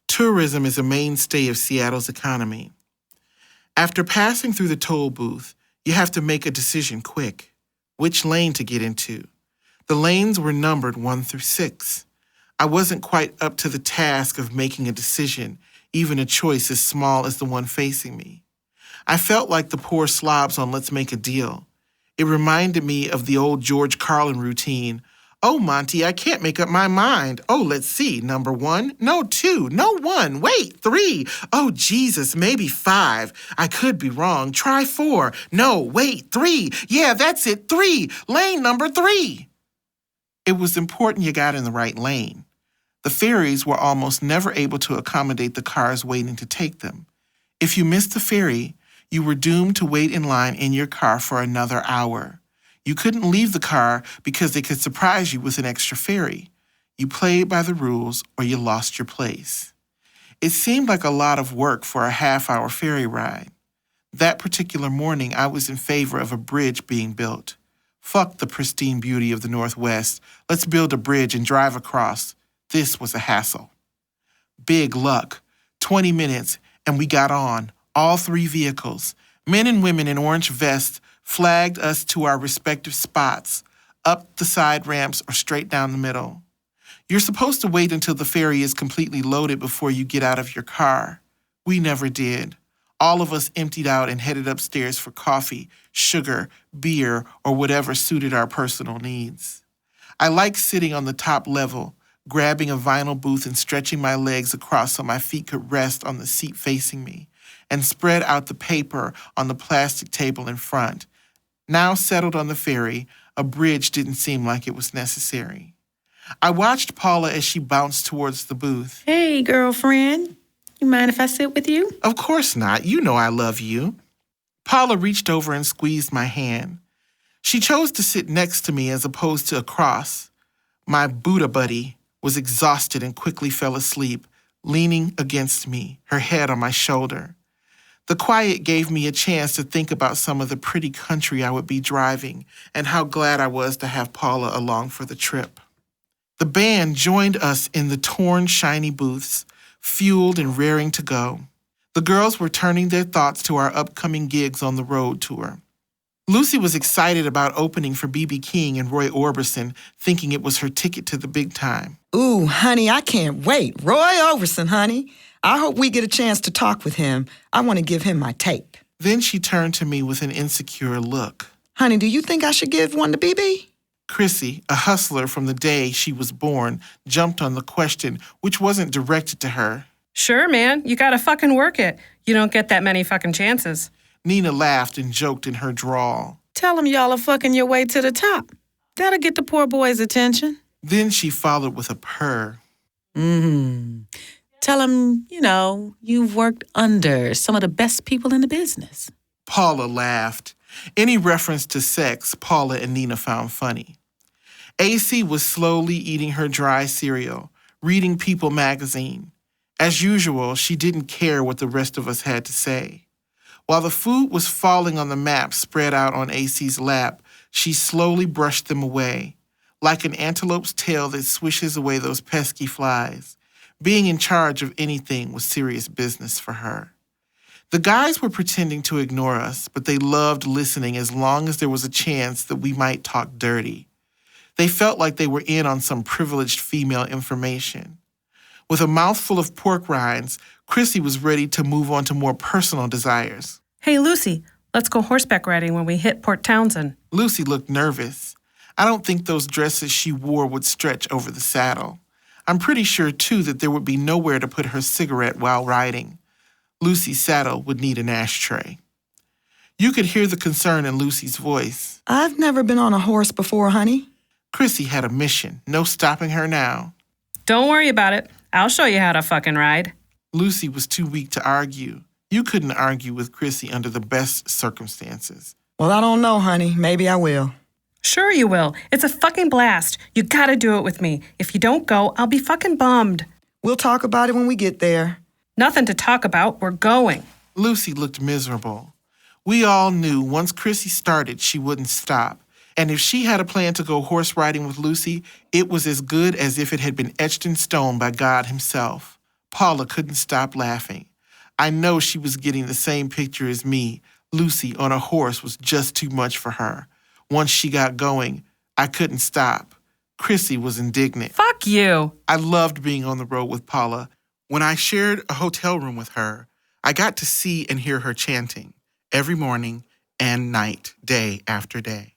Tourism is a mainstay of Seattle's economy. After passing through the toll booth, you have to make a decision quick. Which lane to get into? The lanes were numbered 1 through 6. I wasn't quite up to the task of making a decision, even a choice as small as the one facing me. I felt like the poor slobs on Let's Make a Deal. It reminded me of the old George Carlin routine. Oh, Monty, I can't make up my mind. Oh, let's see. Number 1? No, 2. No, 1. Wait, 3. Oh, Jesus, maybe 5. I could be wrong. Try 4. No, wait, 3. Yeah, that's it, 3. Lane number 3. It was important you got in the right lane. The ferries were almost never able to accommodate the cars waiting to take them. If you missed the ferry, you were doomed to wait in line in your car for another hour. You couldn't leave the car because they could surprise you with an extra ferry. You played by the rules or you lost your place. It seemed like a lot of work for a half-hour ferry ride. That particular morning, I was in favor of a bridge being built. Fuck the pristine beauty of the Northwest. Let's build a bridge and drive across. This was a hassle. Big luck. 20 minutes, and we got on. All 3 vehicles. Men and women in orange vests flagged us to our respective spots, up the side ramps or straight down the middle. You're supposed to wait until the ferry is completely loaded before you get out of your car. We never did. All of us emptied out and headed upstairs for coffee, sugar, beer, or whatever suited our personal needs. I liked sitting on the top level, grabbing a vinyl booth and stretching my legs across so my feet could rest on the seat facing me, and spread out the paper on the plastic table in front. Now settled on the ferry, a bridge didn't seem like it was necessary. I watched Paula as she bounced towards the booth. Hey, girlfriend. You mind if I sit with you? Of course not. You know I love you. Paula reached over and squeezed my hand. She chose to sit next to me as opposed to across. My Buddha buddy was exhausted and quickly fell asleep, leaning against me, her head on my shoulder. The quiet gave me a chance to think about some of the pretty country I would be driving and how glad I was to have Paula along for the trip. The band joined us in the torn, shiny booths, fueled and raring to go. The girls were turning their thoughts to our upcoming gigs on the road tour. Lucy was excited about opening for B.B. King and Roy Orbison, thinking it was her ticket to the big time. Ooh, honey, I can't wait. Roy Orbison, honey. I hope we get a chance to talk with him. I want to give him my tape. Then she turned to me with an insecure look. Honey, do you think I should give one to BB? Chrissy, a hustler from the day she was born, jumped on the question, which wasn't directed to her. Sure, man. You gotta fucking work it. You don't get that many fucking chances. Nina laughed and joked in her drawl. Tell him y'all are fucking your way to the top. That'll get the poor boy's attention. Then she followed with a purr. Tell him, you've worked under some of the best people in the business. Paula laughed. Any reference to sex, Paula and Nina found funny. AC was slowly eating her dry cereal, reading People magazine. As usual, she didn't care what the rest of us had to say. While the food was falling on the map spread out on AC's lap, she slowly brushed them away, like an antelope's tail that swishes away those pesky flies. Being in charge of anything was serious business for her. The guys were pretending to ignore us, but they loved listening as long as there was a chance that we might talk dirty. They felt like they were in on some privileged female information. With a mouthful of pork rinds, Chrissy was ready to move on to more personal desires. Hey, Lucy, let's go horseback riding when we hit Port Townsend. Lucy looked nervous. I don't think those dresses she wore would stretch over the saddle. I'm pretty sure, too, that there would be nowhere to put her cigarette while riding. Lucy's saddle would need an ashtray. You could hear the concern in Lucy's voice. I've never been on a horse before, honey. Chrissy had a mission. No stopping her now. Don't worry about it. I'll show you how to fucking ride. Lucy was too weak to argue. You couldn't argue with Chrissy under the best circumstances. Well, I don't know, honey. Maybe I will. Sure you will. It's a fucking blast. You gotta do it with me. If you don't go, I'll be fucking bummed. We'll talk about it when we get there. Nothing to talk about. We're going. Lucy looked miserable. We all knew once Chrissy started, she wouldn't stop. And if she had a plan to go horse riding with Lucy, it was as good as if it had been etched in stone by God himself. Paula couldn't stop laughing. I know she was getting the same picture as me. Lucy on a horse was just too much for her. Once she got going, I couldn't stop. Chrissy was indignant. Fuck you. I loved being on the road with Paula. When I shared a hotel room with her, I got to see and hear her chanting every morning and night, day after day.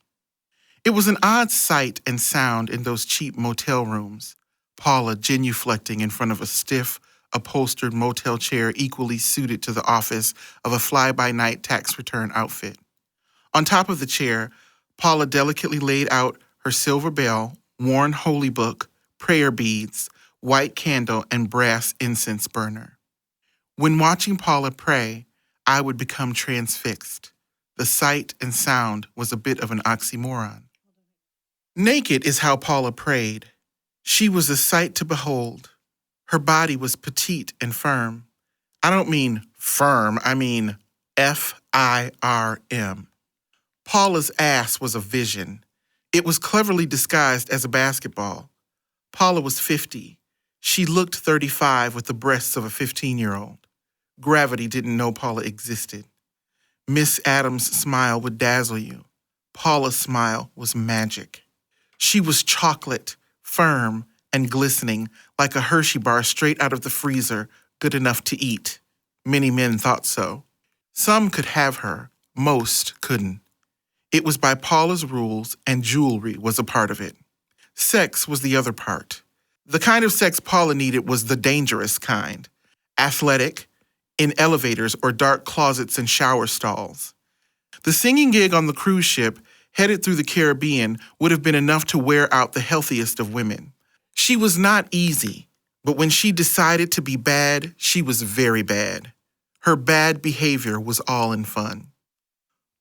It was an odd sight and sound in those cheap motel rooms. Paula genuflecting in front of a stiff, upholstered motel chair equally suited to the office of a fly-by-night tax return outfit. On top of the chair, Paula delicately laid out her silver bell, worn holy book, prayer beads, white candle, and brass incense burner. When watching Paula pray, I would become transfixed. The sight and sound was a bit of an oxymoron. Naked is how Paula prayed. She was a sight to behold. Her body was petite and firm. I don't mean firm, I mean F-I-R-M. Paula's ass was a vision. It was cleverly disguised as a basketball. Paula was 50. She looked 35 with the breasts of a 15-year-old. Gravity didn't know Paula existed. Miss Adams' smile would dazzle you. Paula's smile was magic. She was chocolate, firm, and glistening like a Hershey bar straight out of the freezer, good enough to eat. Many men thought so. Some could have her, most couldn't. It was by Paula's rules, and jewelry was a part of it. Sex was the other part. The kind of sex Paula needed was the dangerous kind. Athletic, in elevators or dark closets and shower stalls. The singing gig on the cruise ship, headed through the Caribbean, would have been enough to wear out the healthiest of women. She was not easy, but when she decided to be bad, she was very bad. Her bad behavior was all in fun.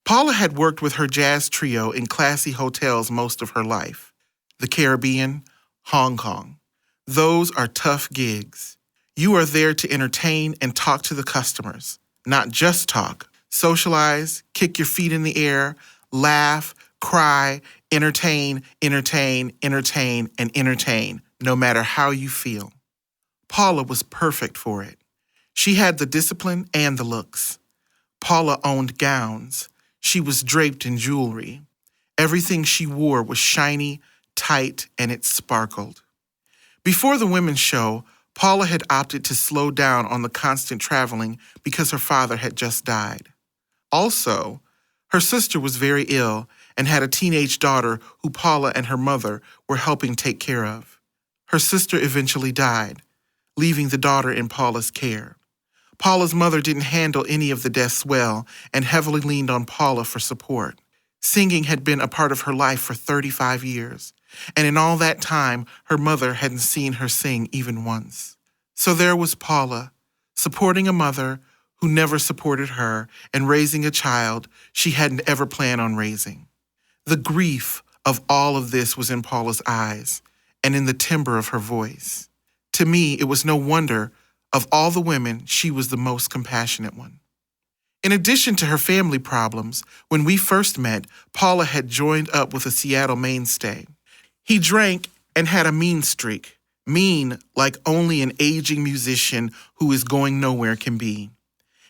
Paula had worked with her jazz trio in classy hotels most of her life. The Caribbean, Hong Kong. Those are tough gigs. You are there to entertain and talk to the customers. Not just talk. Socialize, kick your feet in the air, laugh, cry, entertain, entertain, entertain, and entertain, no matter how you feel. Paula was perfect for it. She had the discipline and the looks. Paula owned gowns. She was draped in jewelry. Everything she wore was shiny, tight, and it sparkled. Before the women's show, Paula had opted to slow down on the constant traveling because her father had just died. Also, her sister was very ill and had a teenage daughter who Paula and her mother were helping take care of. Her sister eventually died, leaving the daughter in Paula's care. Paula's mother didn't handle any of the deaths well and heavily leaned on Paula for support. Singing had been a part of her life for 35 years, and in all that time, her mother hadn't seen her sing even once. So there was Paula, supporting a mother who never supported her and raising a child she hadn't ever planned on raising. The grief of all of this was in Paula's eyes and in the timbre of her voice. To me, it was no wonder of all the women, she was the most compassionate one. In addition to her family problems, when we first met, Paula had joined up with a Seattle mainstay. He drank and had a mean streak. Mean like only an aging musician who is going nowhere can be.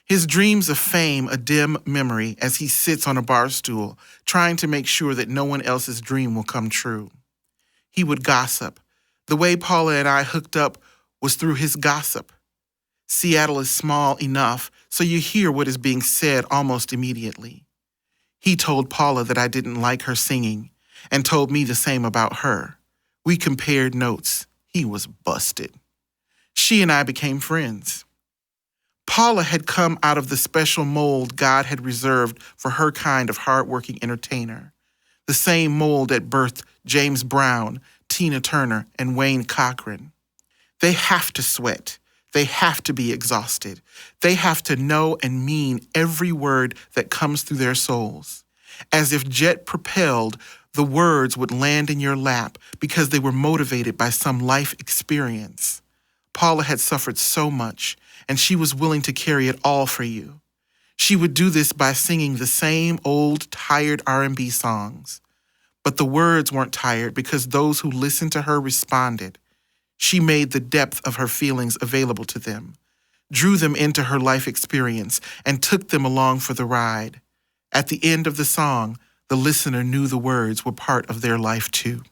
His dreams of fame a dim memory as he sits on a bar stool, trying to make sure that no one else's dream will come true. He would gossip. The way Paula and I hooked up was through his gossip. Seattle is small enough so you hear what is being said almost immediately. He told Paula that I didn't like her singing and told me the same about her. We compared notes. He was busted. She and I became friends. Paula had come out of the special mold God had reserved for her kind of hardworking entertainer, the same mold that birthed James Brown, Tina Turner, and Wayne Cochran. They have to sweat. They have to be exhausted. They have to know and mean every word that comes through their souls. As if jet-propelled, the words would land in your lap because they were motivated by some life experience. Paula had suffered so much, and she was willing to carry it all for you. She would do this by singing the same old, tired R&B songs. But the words weren't tired because those who listened to her responded. She made the depth of her feelings available to them, drew them into her life experience, and took them along for the ride. At the end of the song, the listener knew the words were part of their life too.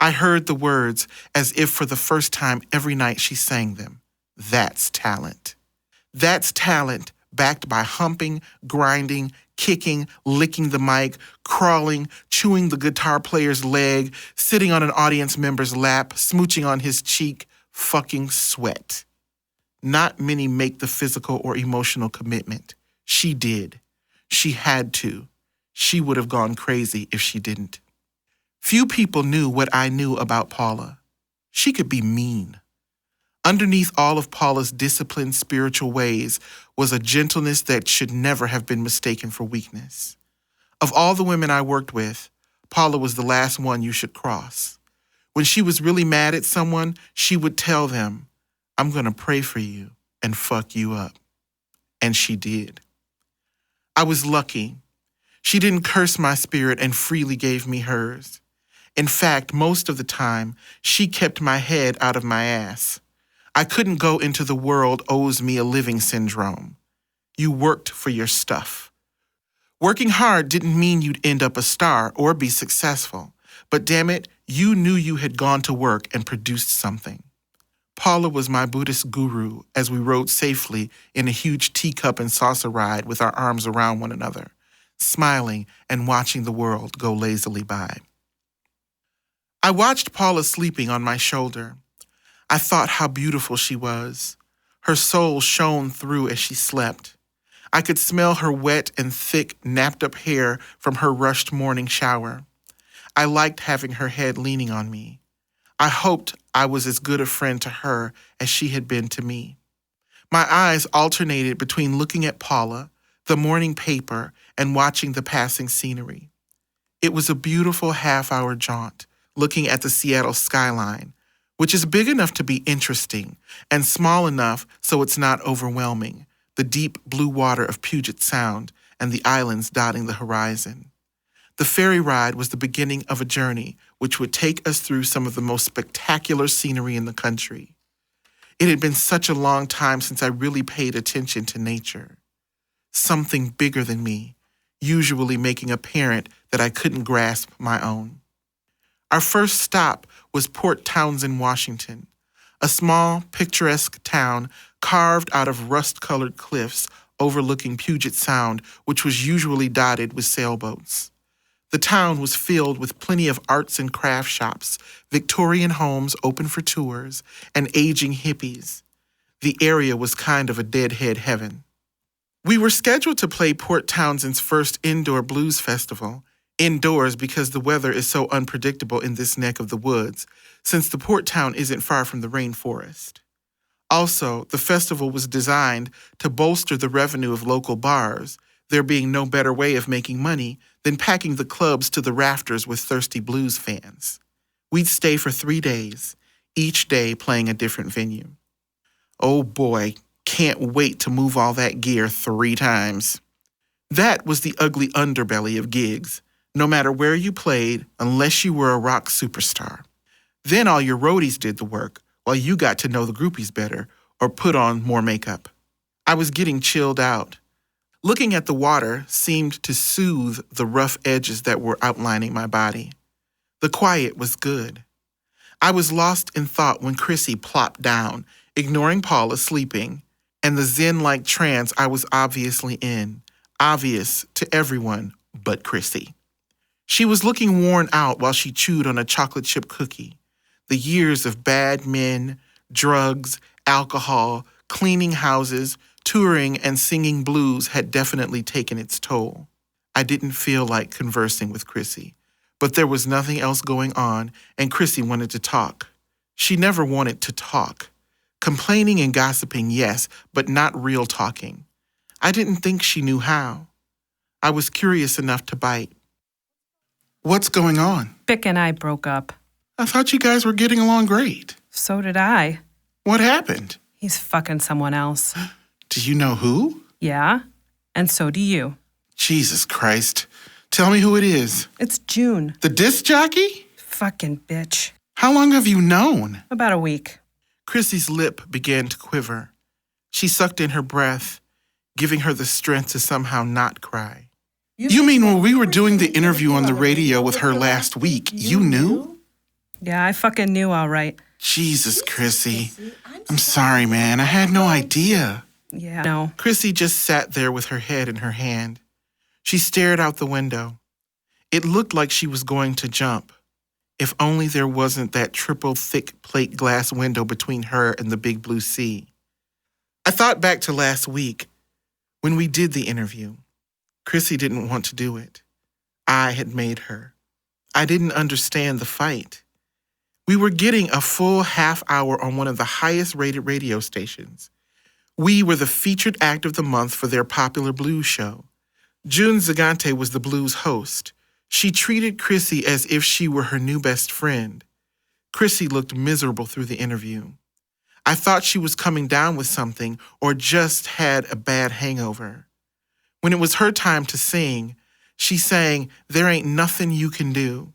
I heard the words as if for the first time every night she sang them. That's talent. That's talent backed by humping, grinding, kicking, licking the mic, crawling, chewing the guitar player's leg, sitting on an audience member's lap, smooching on his cheek, fucking sweat. Not many make the physical or emotional commitment. She did. She had to. She would have gone crazy if she didn't. Few people knew what I knew about Paula. She could be mean. Underneath all of Paula's disciplined spiritual ways was a gentleness that should never have been mistaken for weakness. Of all the women I worked with, Paula was the last one you should cross. When she was really mad at someone, she would tell them, "I'm going to pray for you and fuck you up." And she did. I was lucky. She didn't curse my spirit and freely gave me hers. In fact, most of the time, she kept my head out of my ass. I couldn't go into the world owes me a living syndrome. You worked for your stuff. Working hard didn't mean you'd end up a star or be successful, but damn it, you knew you had gone to work and produced something. Paula was my Buddhist guru as we rode safely in a huge teacup and saucer ride with our arms around one another, smiling and watching the world go lazily by. I watched Paula sleeping on my shoulder. I thought how beautiful she was. Her soul shone through as she slept. I could smell her wet and thick, napped-up hair from her rushed morning shower. I liked having her head leaning on me. I hoped I was as good a friend to her as she had been to me. My eyes alternated between looking at Paula, the morning paper, and watching the passing scenery. It was a beautiful half-hour jaunt, looking at the Seattle skyline, which is big enough to be interesting and small enough so it's not overwhelming, the deep blue water of Puget Sound and the islands dotting the horizon. The ferry ride was the beginning of a journey which would take us through some of the most spectacular scenery in the country. It had been such a long time since I really paid attention to nature. Something bigger than me, usually making apparent that I couldn't grasp my own. Our first stop was Port Townsend, Washington, a small, picturesque town carved out of rust-colored cliffs overlooking Puget Sound, which was usually dotted with sailboats. The town was filled with plenty of arts and craft shops, Victorian homes open for tours, and aging hippies. The area was kind of a deadhead heaven. We were scheduled to play Port Townsend's first indoor blues festival, indoors because the weather is so unpredictable in this neck of the woods, since the port town isn't far from the rainforest. Also, the festival was designed to bolster the revenue of local bars, there being no better way of making money than packing the clubs to the rafters with thirsty blues fans. We'd stay for 3 days, each day playing a different venue. Oh boy, can't wait to move all that gear 3 times. That was the ugly underbelly of gigs, no matter where you played, unless you were a rock superstar. Then all your roadies did the work, while you got to know the groupies better or put on more makeup. I was getting chilled out. Looking at the water seemed to soothe the rough edges that were outlining my body. The quiet was good. I was lost in thought when Chrissy plopped down, ignoring Paula sleeping, and the zen-like trance I was obviously in, obvious to everyone but Chrissy. She was looking worn out while she chewed on a chocolate chip cookie. The years of bad men, drugs, alcohol, cleaning houses, touring, and singing blues had definitely taken its toll. I didn't feel like conversing with Chrissy, but there was nothing else going on, and Chrissy wanted to talk. She never wanted to talk. Complaining and gossiping, yes, but not real talking. I didn't think she knew how. I was curious enough to bite. What's going on? Vic and I broke up. I thought you guys were getting along great. So did I. What happened? He's fucking someone else. Do you know who? Yeah, and so do you. Jesus Christ. Tell me who it is. It's June. The disc jockey? Fucking bitch. How long have you known? About a week. Chrissy's lip began to quiver. She sucked in her breath, giving her the strength to somehow not cry. You mean when we were doing the interview on the radio with her last week, you knew? Yeah, I fucking knew all right. Jesus, Chrissy. I'm sorry, man. I had no idea. Yeah, no. Chrissy just sat there with her head in her hand. She stared out the window. It looked like she was going to jump. If only there wasn't that triple thick plate glass window between her and the big blue sea. I thought back to last week when we did the interview. Chrissy didn't want to do it. I had made her. I didn't understand the fight. We were getting a full half hour on one of the highest rated radio stations. We were the featured act of the month for their popular blues show. June Zagante was the blues host. She treated Chrissy as if she were her new best friend. Chrissy looked miserable through the interview. I thought she was coming down with something or just had a bad hangover. When it was her time to sing, she sang "There Ain't Nothing You Can Do."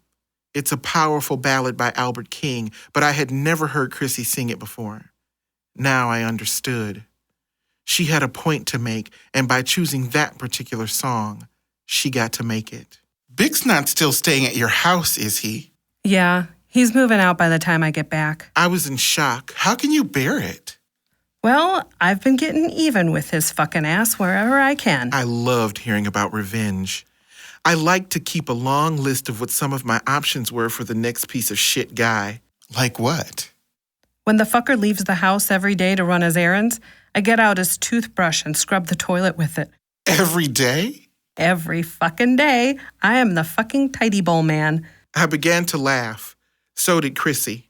It's a powerful ballad by Albert King, but I had never heard Chrissy sing it before. Now I understood. She had a point to make, and by choosing that particular song, she got to make it. Big's not still staying at your house, is he? Yeah, he's moving out by the time I get back. I was in shock. How can you bear it? Well, I've been getting even with his fucking ass wherever I can. I loved hearing about revenge. I liked to keep a long list of what some of my options were for the next piece of shit guy. Like what? When the fucker leaves the house every day to run his errands, I get out his toothbrush and scrub the toilet with it. Every day? Every fucking day. I am the fucking tidy bowl man. I began to laugh. So did Chrissy.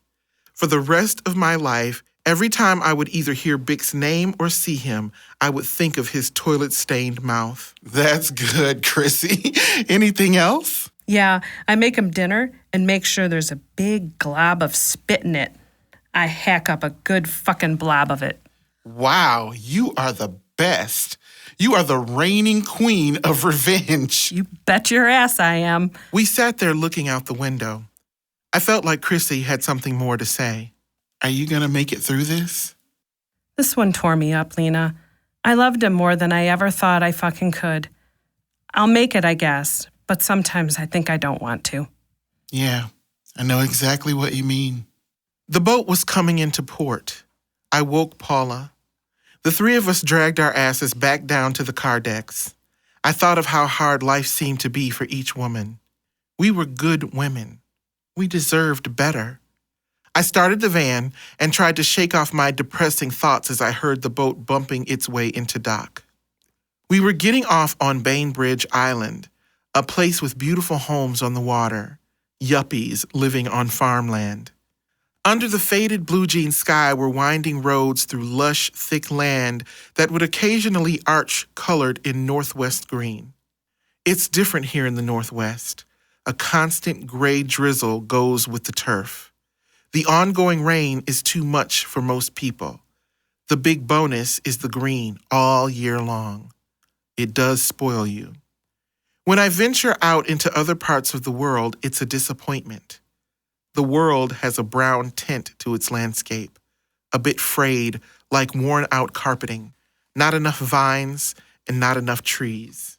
For the rest of my life, every time I would either hear Big's name or see him, I would think of his toilet-stained mouth. That's good, Chrissy. Anything else? Yeah, I make him dinner and make sure there's a big glob of spit in it. I hack up a good fucking blob of it. Wow, you are the best. You are the reigning queen of revenge. You bet your ass I am. We sat there looking out the window. I felt like Chrissy had something more to say. Are you going to make it through this? This one tore me up, Lena. I loved him more than I ever thought I fucking could. I'll make it, I guess, but sometimes I think I don't want to. Yeah, I know exactly what you mean. The boat was coming into port. I woke Paula. The three of us dragged our asses back down to the car decks. I thought of how hard life seemed to be for each woman. We were good women. We deserved better. I started the van and tried to shake off my depressing thoughts as I heard the boat bumping its way into dock. We were getting off on Bainbridge Island, a place with beautiful homes on the water, yuppies living on farmland. Under the faded blue jean sky were winding roads through lush, thick land that would occasionally arch colored in northwest green. It's different here in the Northwest. A constant gray drizzle goes with the turf. The ongoing rain is too much for most people. The big bonus is the green all year long. It does spoil you. When I venture out into other parts of the world, it's a disappointment. The world has a brown tint to its landscape, a bit frayed, like worn-out carpeting, not enough vines and not enough trees.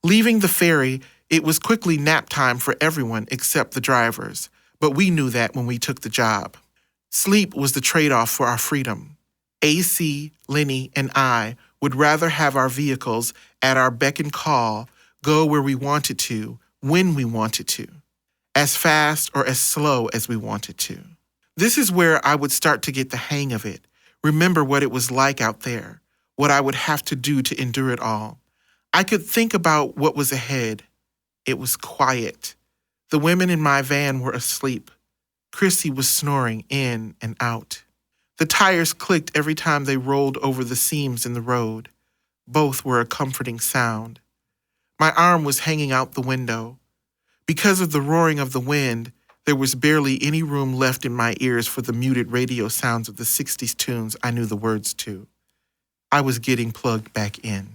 Leaving the ferry, it was quickly nap time for everyone except the drivers, but we knew that when we took the job. Sleep was the trade-off for our freedom. AC, Lenny, and I would rather have our vehicles at our beck and call go where we wanted to, when we wanted to, as fast or as slow as we wanted to. This is where I would start to get the hang of it, remember what it was like out there, what I would have to do to endure it all. I could think about what was ahead. It was quiet. The women in my van were asleep. Chrissy was snoring in and out. The tires clicked every time they rolled over the seams in the road. Both were a comforting sound. My arm was hanging out the window. Because of the roaring of the wind, there was barely any room left in my ears for the muted radio sounds of the 60s tunes I knew the words to. I was getting plugged back in.